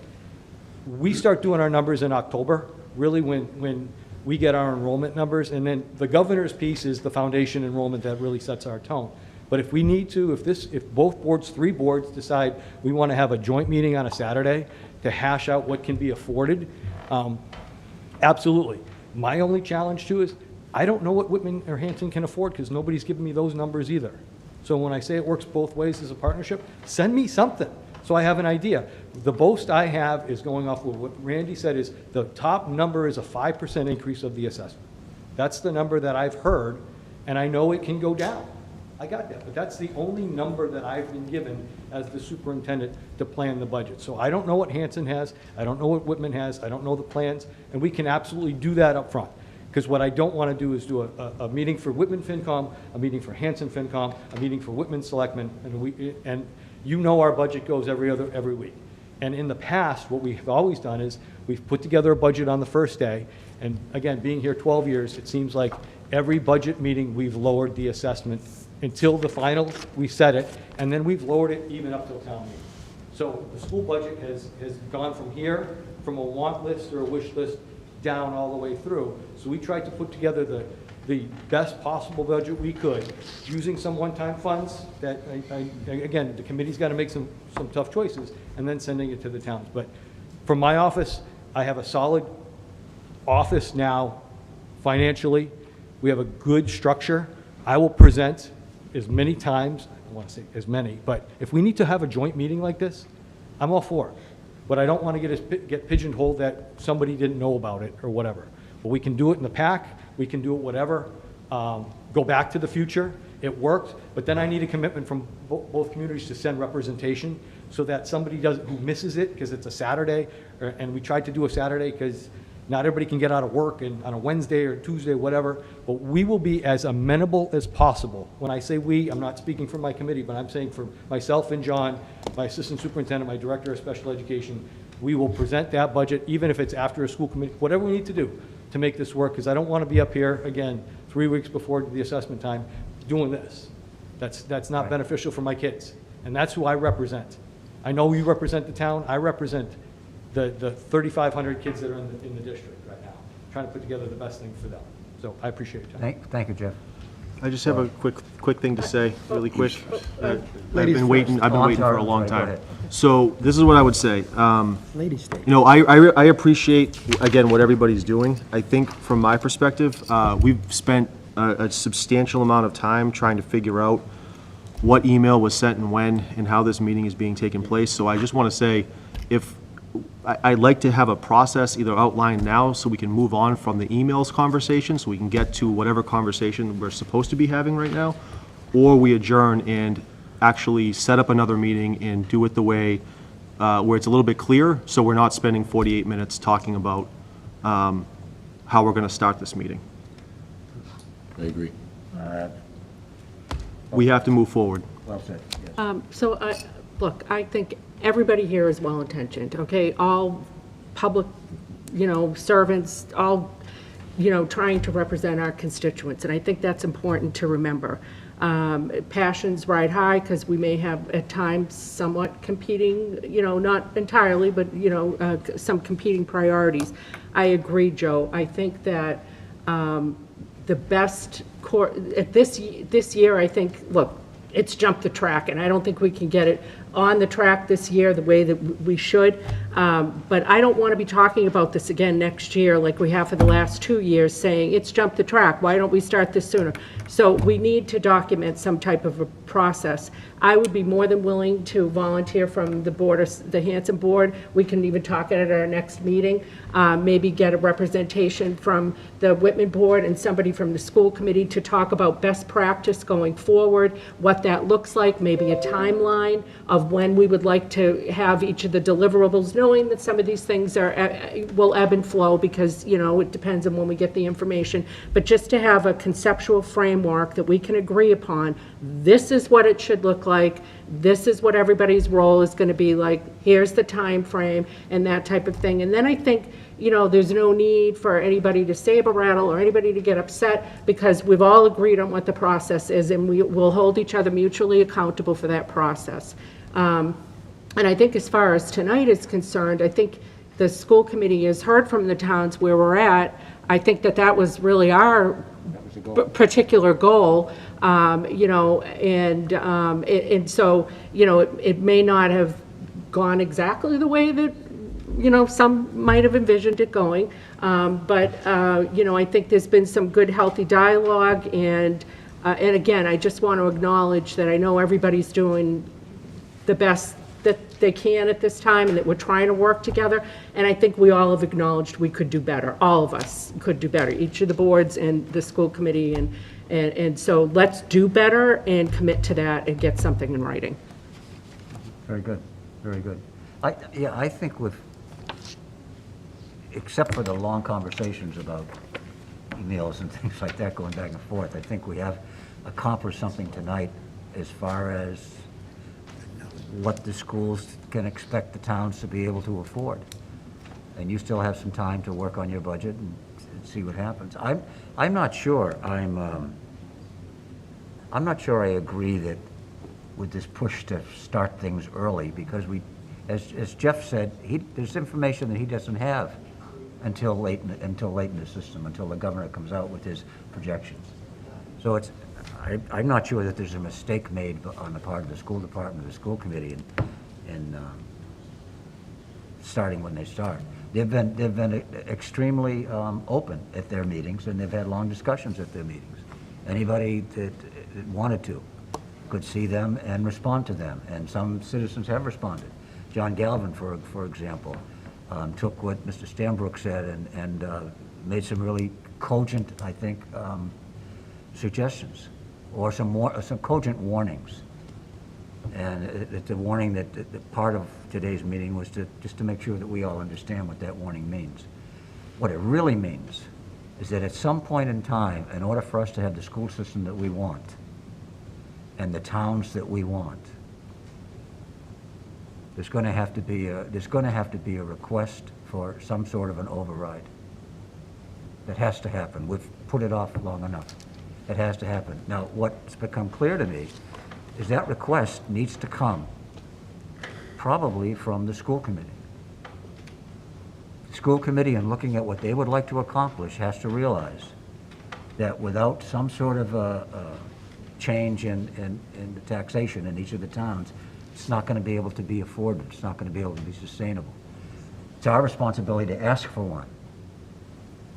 We start doing our numbers in October, really when we get our enrollment numbers, and then the governor's piece is the foundation enrollment that really sets our tone. But if we need to, if both boards, 3 boards decide we want to have a joint meeting on a Saturday to hash out what can be afforded, absolutely. My only challenge too is, I don't know what Whitman or Hanson can afford because nobody's given me those numbers either. So when I say it works both ways as a partnership, send me something so I have an idea. The boast I have is going off with what Randy said is the top number is a 5% increase of the assessment. That's the number that I've heard, and I know it can go down. I got that, but that's the only number that I've been given as the superintendent to plan the budget. So I don't know what Hanson has, I don't know what Whitman has, I don't know the plans, and we can absolutely do that up front. Because what I don't want to do is do a meeting for Whitman FinCom, a meeting for Hanson FinCom, a meeting for Whitman Selectmen, and you know our budget goes every week. And in the past, what we've always done is we've put together a budget on the first day, and again, being here 12 years, it seems like every budget meeting we've lowered the assessment until the final, we set it, and then we've lowered it even up till town meeting. So the school budget has gone from here, from a want list or a wish list, down all the way through. So we tried to put together the best possible budget we could, using some one-time funds that, again, the committee's got to make some tough choices, and then sending it to the towns. But from my office, I have a solid office now financially. We have a good structure. I will present as many times, I don't want to say as many, but if we need to have a joint meeting like this, I'm all for it. But I don't want to get pigeonholed that somebody didn't know about it or whatever. But we can do it in the PAC, we can do it whatever. Go back to the future, it worked, but then I need a commitment from both communities to send representation so that somebody who misses it because it's a Saturday, and we tried to do a Saturday because not everybody can get out of work and on a Wednesday or Tuesday, whatever, but we will be as amenable as possible. When I say we, I'm not speaking for my committee, but I'm saying for myself and John, my assistant superintendent, my director of special education, we will present that budget, even if it's after a school committee, whatever we need to do to make this work, because I don't want to be up here, again, 3 weeks before the assessment time, doing this. That's not beneficial for my kids, and that's who I represent. I know you represent the town, I represent the 3,500 kids that are in the district right now, trying to put together the best thing for them. So I appreciate it, John. Thank you, Jeff. I just have a quick thing to say, really quick. I've been waiting for a long time. So this is what I would say. Ladies first. You know, I appreciate, again, what everybody's doing. I think from my perspective, we've spent a substantial amount of time trying to figure out what email was sent and when, and how this meeting is being taken place. So I just want to say, I'd like to have a process either outlined now so we can move on from the emails conversation, so we can get to whatever conversation we're supposed to be having right now, or we adjourn and actually set up another meeting and do it the way where it's a little bit clearer, so we're not spending 48 minutes talking about how we're going to start this meeting. I agree. We have to move forward. Well said, yes. Look, I think everybody here is well-intentioned, okay? All public, servants, all, trying to represent our constituents, and I think that's important to remember. Passions ride high because we may have at times somewhat competing, not entirely, but, some competing priorities. I agree, Joe. I think that the best at this year, I think, look, it's jumped the track, and I don't think we can get it on the track this year the way that we should. But I don't want to be talking about this again next year like we have for the last 2 years, saying it's jumped the track. Why don't we start this sooner? So we need to document some type of a process. I would be more than willing to volunteer from the board, the Hanson board. We can even talk at our next meeting. Maybe get a representation from the Whitman board and somebody from the school committee to talk about best practice going forward, what that looks like, maybe a timeline of of when we would like to have each of the deliverables, knowing that some of these things will ebb and flow because, it depends on when we get the information. But just to have a conceptual framework that we can agree upon, this is what it should look like, this is what everybody's role is going to be like, here's the time frame, and that type of thing. And then I think, there's no need for anybody to saber rattle or anybody to get upset because we've all agreed on what the process is, and we will hold each other mutually accountable for that process. And I think as far as tonight is concerned, I think the school committee has heard from the towns where we're at. I think that was really our particular goal, and so, it may not have gone exactly the way that some might have envisioned it going. But I think there's been some good, healthy dialogue. And again, I just want to acknowledge that I know everybody's doing the best that they can at this time and that we're trying to work together. And I think we all have acknowledged we could do better. All of us could do better, each of the boards and the school committee. And so let's do better and commit to that and get something in writing. Very good, very good. I think except for the long conversations about emails and things like that going back and forth, I think we have accomplished something tonight as far as what the schools can expect the towns to be able to afford. And you still have some time to work on your budget and see what happens. I'm not sure. I'm not sure I agree that with this push to start things early, because as Jeff said, there's information that he doesn't have until late in the system, until the governor comes out with his projections. So I'm not sure that there's a mistake made on the part of the school department or the school committee in starting when they start. They've been extremely open at their meetings, and they've had long discussions at their meetings. Anybody that wanted to could see them and respond to them, and some citizens have responded. John Galvin, for example, took what Mr. Stanbrook said and made some really cogent, I think, suggestions, or some cogent warnings. And the warning that part of today's meeting was just to make sure that we all understand what that warning means. What it really means is that at some point in time, in order for us to have the school system that we want and the towns that we want, there's going to have to be a request for some sort of an override. That has to happen. We've put it off long enough. It has to happen. Now, what's become clear to me is that request needs to come probably from the school committee. The school committee, in looking at what they would like to accomplish, has to realize that without some sort of a change in the taxation in each of the towns, it's not going to be able to be afforded. It's not going to be able to be sustainable. It's our responsibility to ask for one,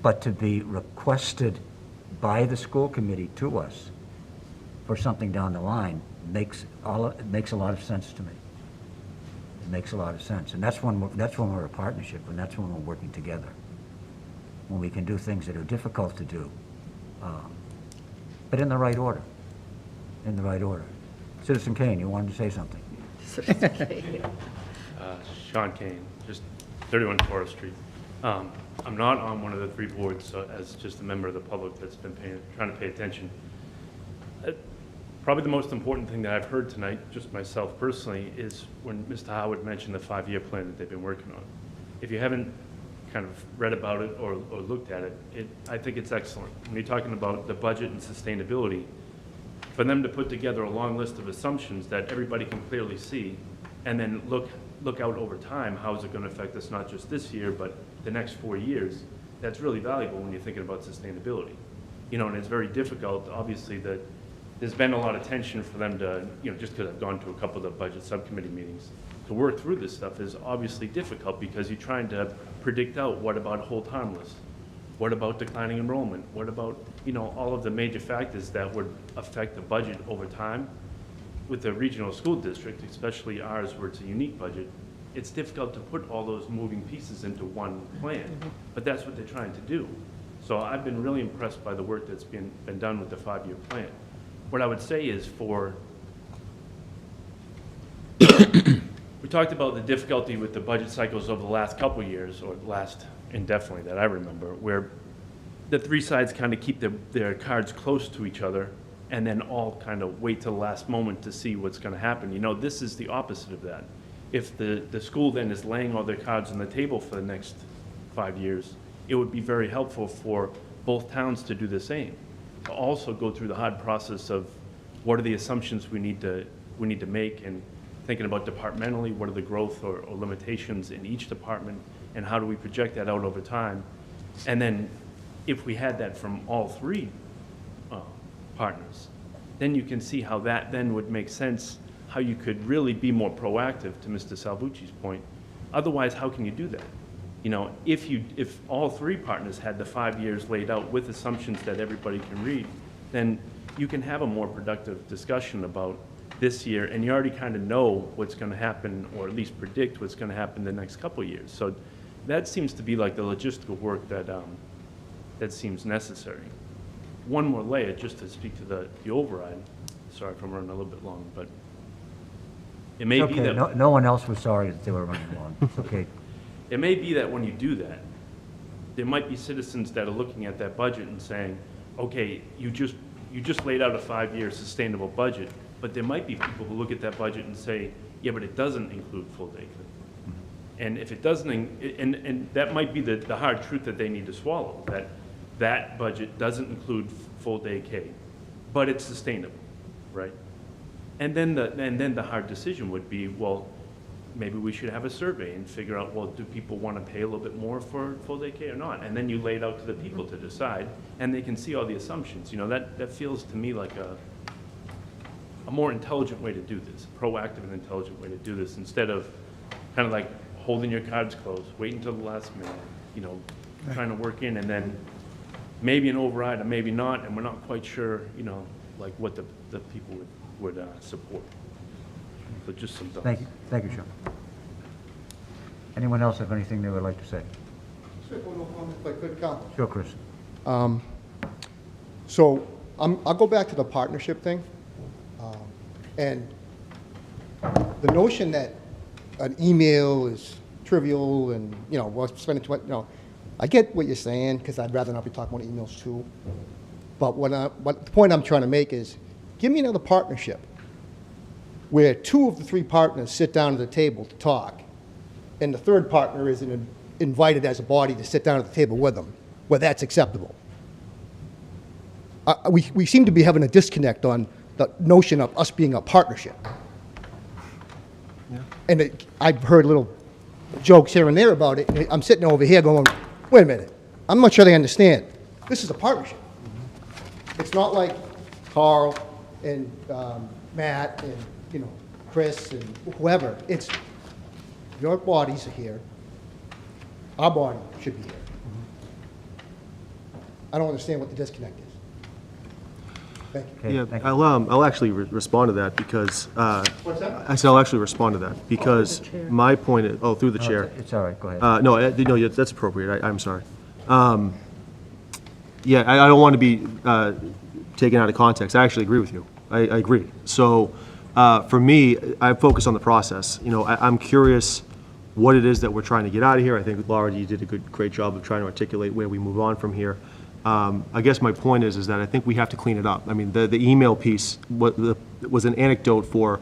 but to be requested by the school committee to us for something down the line makes a lot of sense to me. It makes a lot of sense, and that's when we're a partnership, and that's when we're working together. When we can do things that are difficult to do, but in the right order. In the right order. Citizen Kane, you wanted to say something? Sean Kane, just 31 Forest Street. I'm not on one of the three boards, so as just a member of the public that's been trying to pay attention. Probably the most important thing that I've heard tonight, just myself personally, is when Mr. Howard mentioned the 5-year plan that they've been working on. If you haven't kind of read about it or looked at it, I think it's excellent. When you're talking about the budget and sustainability, for them to put together a long list of assumptions that everybody can clearly see, and then look out over time, how is it going to affect us not just this year, but the next 4 years, that's really valuable when you're thinking about sustainability. And it's very difficult, obviously, that there's been a lot of tension for them to, just because I've gone to a couple of the budget subcommittee meetings, to work through this stuff is obviously difficult because you're trying to predict out what about hold harmless, what about declining enrollment, what about, all of the major factors that would affect the budget over time. With the regional school district, especially ours where it's a unique budget, it's difficult to put all those moving pieces into one plan, but that's what they're trying to do. So I've been really impressed by the work that's been done with the 5-year plan. What I would say is for we talked about the difficulty with the budget cycles over the last couple of years, or last indefinitely that I remember, where the three sides kind of keep their cards close to each other and then all kind of wait till the last moment to see what's going to happen. You know, this is the opposite of that. If the school then is laying all their cards on the table for the next 5 years, it would be very helpful for both towns to do the same. To also go through the hard process of what are the assumptions we need to make, and thinking about departmentally, what are the growth or limitations in each department, and how do we project that out over time. And then if we had that from all three partners, then you can see how that then would make sense, how you could really be more proactive, to Mr. Salvucci's point. Otherwise, how can you do that? You know, if all three partners had the 5 years laid out with assumptions that everybody can read, then you can have a more productive discussion about this year, and you already kind of know what's going to happen, or at least predict what's going to happen the next couple of years. So that seems to be like the logistical work that that seems necessary. One more layer, just to speak to the override. Sorry if I'm running a little bit long, but it may be Okay, that no one else was sorry that they were running long. It's okay. it may be that when you do that, there might be citizens that are looking at that budget and saying, okay, you just laid out a 5-year sustainable budget, but there might be people who look at that budget and say, yeah, but it doesn't include full day care. And if it doesn't, and that might be the hard truth that they need to swallow, that budget doesn't include full day K, but it's sustainable, right? And then the hard decision would be, well, maybe we should have a survey and figure out, well, do people want to pay a little bit more for full day K or not? And then you lay it out to the people to decide, and they can see all the assumptions. You know, that feels to me like a more intelligent way to do this, a proactive and intelligent way to do this, instead of kind of like holding your cards closed, waiting until the last minute, you know, trying to work in, and then maybe an override or maybe not, and we're not quite sure, you know, like what the people would support. So just some thoughts. Thank you, Sean. Anyone else have anything they would like to say? If I could, Cal. Sure, Chris. So I'll go back to the partnership thing. And the notion that an email is trivial and, you know, we're spending too much, you know, I get what you're saying, because I'd rather not be talking about emails too. But what the point I'm trying to make is, give me another partnership where 2 of the 3 partners sit down at the table to talk, and the third partner is invited as a body to sit down at the table with them, where that's acceptable. We seem to be having a disconnect on the notion of us being a partnership. Yeah. And I've heard little jokes here and there about it, and I'm sitting over here going, wait a minute, I'm not sure they understand. This is a partnership. It's not like Carl and Matt and, you know, Chris and whoever. It's your bodies are here. Our body should be here. I don't understand what the disconnect is. Thank you. Yeah, thank you. I'll actually respond to that, because, What's that? I said I'll actually respond to that, because my point is, through the chair. It's all right, go ahead. No, yeah, that's appropriate, I'm sorry. Yeah, I don't want to be taken out of context. I actually agree with you. I agree. So, for me, I focus on the process. You know, I'm curious what it is that we're trying to get out of here. I think, Laura, you did a great job of trying to articulate where we move on from here. I guess my point is that I think we have to clean it up. I mean, the email piece was an anecdote for,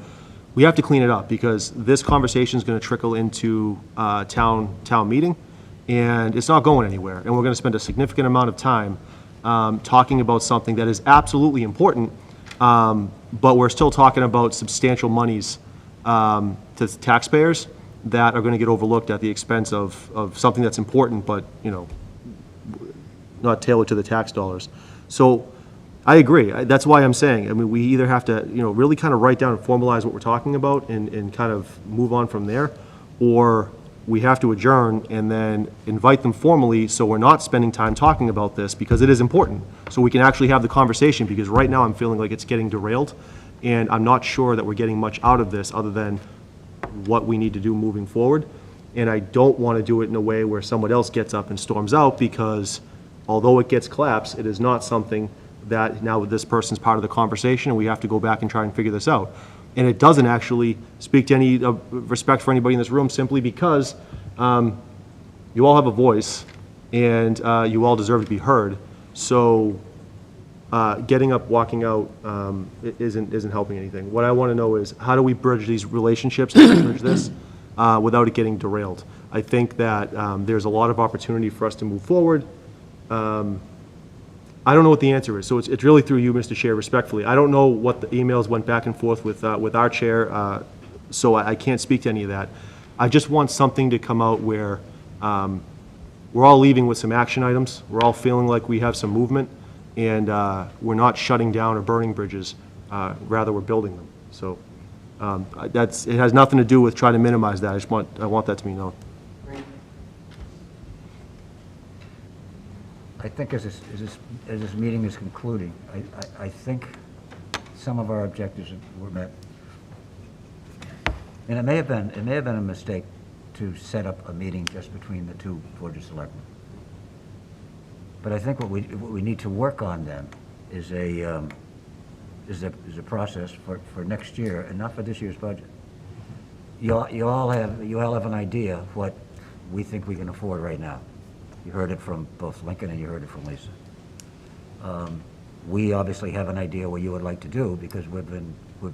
we have to clean it up, because this conversation is going to trickle into town meeting, and it's not going anywhere. And we're going to spend a significant amount of time talking about something that is absolutely important, but we're still talking about substantial monies to taxpayers that are going to get overlooked at the expense of something that's important, but, you know, not tailored to the tax dollars. So I agree. That's why I'm saying, I mean, we either have to, you know, really kind of write down and formalize what we're talking about and kind of move on from there, or we have to adjourn and then invite them formally, so we're not spending time talking about this, because it is important. So we can actually have the conversation, because right now I'm feeling like it's getting derailed, and I'm not sure that we're getting much out of this other than what we need to do moving forward. And I don't want to do it in a way where someone else gets up and storms out, because although it gets claps, it is not something that now this person's part of the conversation, and we have to go back and try and figure this out. and it doesn't actually speak to any respect for anybody in this room, simply because you all have a voice, and you all deserve to be heard. So getting up, walking out isn't helping anything. What I want to know is, how do we bridge these relationships and bridge this without it getting derailed? I think that there's a lot of opportunity for us to move forward. I don't know what the answer is, so it's really through you, Mr. Chair, respectfully. I don't know what the emails went back and forth with our chair, so I can't speak to any of that. I just want something to come out where we're all leaving with some action items. We're all feeling like we have some movement, and we're not shutting down or burning bridges. Rather, we're building them. So it has nothing to do with trying to minimize that. I want that to be known. I think as this meeting is concluding, I think some of our objectives were met. And it may have been a mistake to set up a meeting just between the two Board of Selectmen. But I think what we need to work on then is a process for next year, and not for this year's budget. You all have an idea of what we think we can afford right now. You heard it from both Lincoln and you heard it from Lisa. We obviously have an idea what you would like to do, because we've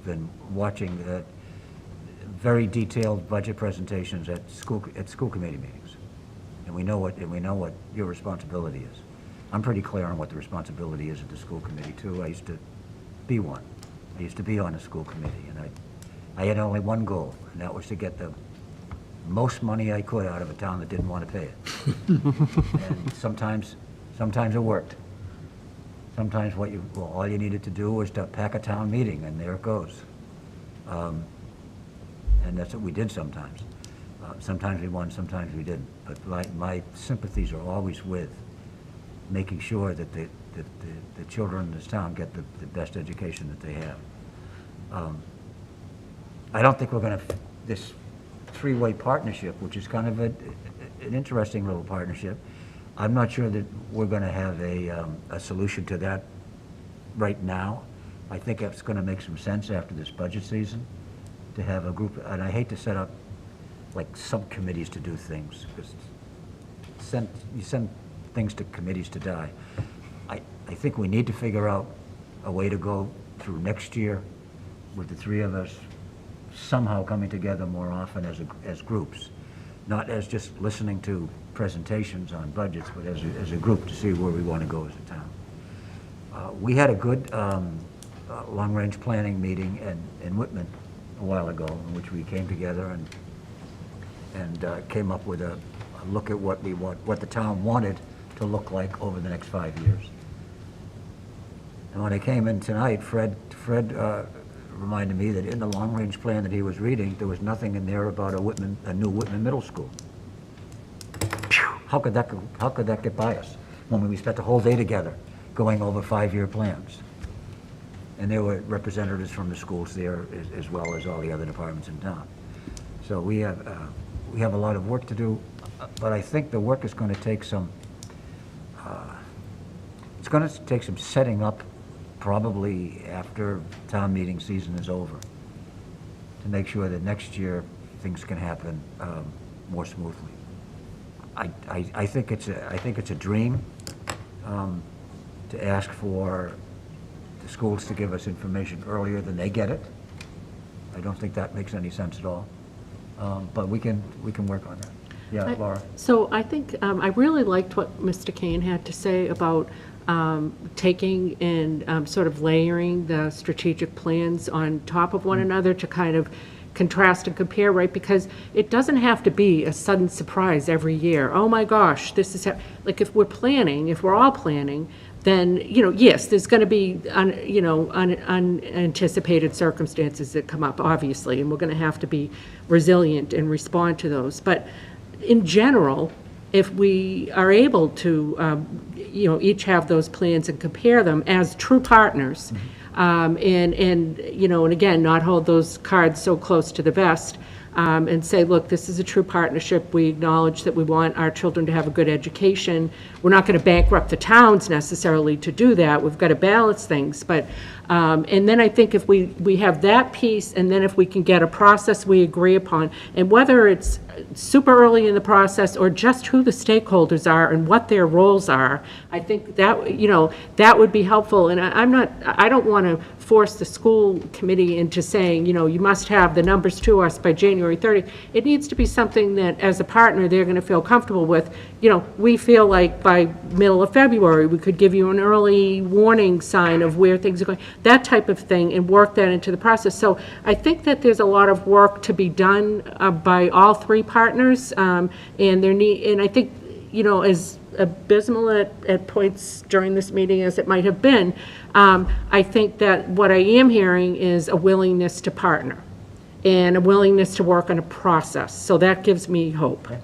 been watching very detailed budget presentations at school committee meetings, and we know what your responsibility is. I'm pretty clear on what the responsibility is at the school committee too. I used to be one. I used to be on the school committee, and I had only one goal, and that was to get the most money I could out of a town that didn't want to pay it. And sometimes it worked. Sometimes all you needed to do was to pack a town meeting, and there it goes. And that's what we did sometimes. Sometimes we won, sometimes we didn't. But my sympathies are always with making sure that the children in this town get the best education that they have. I don't think we're going to, this three-way partnership, which is kind of an interesting little partnership, I'm not sure that we're going to have a solution to that right now. I think it's going to make some sense after this budget season to have a group, and I hate to set up like subcommittees to do things, because you send things to committees to die. I think we need to figure out a way to go through next year with the three of us somehow coming together more often as groups, not as just listening to presentations on budgets, but as a group to see where we want to go as a town. We had a good long-range planning meeting in Whitman a while ago, in which we came together and came up with a look at what the town wanted to look like over the next 5 years. And when I came in tonight, Fred reminded me that in the long-range plan that he was reading, there was nothing in there about a new Whitman Middle School. How could that get by us when we spent the whole day together going over 5-year plans? And there were representatives from the schools there, as well as all the other departments in town. So we have a lot of work to do, but I think the work is going to take some. It's going to take some setting up, probably after town meeting season is over, to make sure that next year things can happen more smoothly. I think it's a dream to ask for the schools to give us information earlier than they get it. I don't think that makes any sense at all. But we can work on that. Yeah, Laura. So I think, I really liked what Mr. Kane had to say about taking and sort of layering the strategic plans on top of one another to kind of contrast and compare, right? Because it doesn't have to be a sudden surprise every year. Oh my gosh, this is, like if we're all planning, then, yes, there's going to be, unanticipated circumstances that come up, obviously, and we're going to have to be resilient and respond to those. But in general, if we are able to, each have those plans and compare them as true partners, and again, not hold those cards so close to the vest, and say, look, this is a true partnership. We acknowledge that we want our children to have a good education. We're not going to bankrupt the towns necessarily to do that. We've got to balance things. But, and then I think if we have that piece, and then if we can get a process we agree upon, and whether it's super early in the process or just who the stakeholders are and what their roles are, I think that, that would be helpful. And I don't want to force the school committee into saying, you must have the numbers to us by January 30th. It needs to be something that, as a partner, they're going to feel comfortable with. We feel like by middle of February, we could give you an early warning sign of where things are going, that type of thing, and work that into the process. So I think that there's a lot of work to be done by all three partners, and I think, as abysmal at points during this meeting as it might have been, I think that what I am hearing is a willingness to partner and a willingness to work on a process. So that gives me hope. Okay.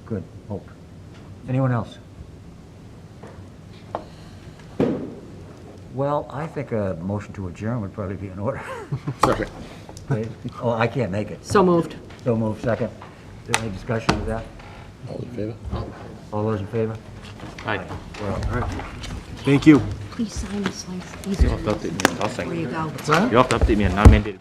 Good, hope. Anyone else? Well, I think a motion to adjourn would probably be in order. Second. Okay. Oh, I can't make it. So moved. So moved, second. Is there any discussion of that? All in favor? All those in favor? Aye. Thank you. Please sign this, You'll have to update me. I'll before you second. go. You'll have to update me on non-mandated.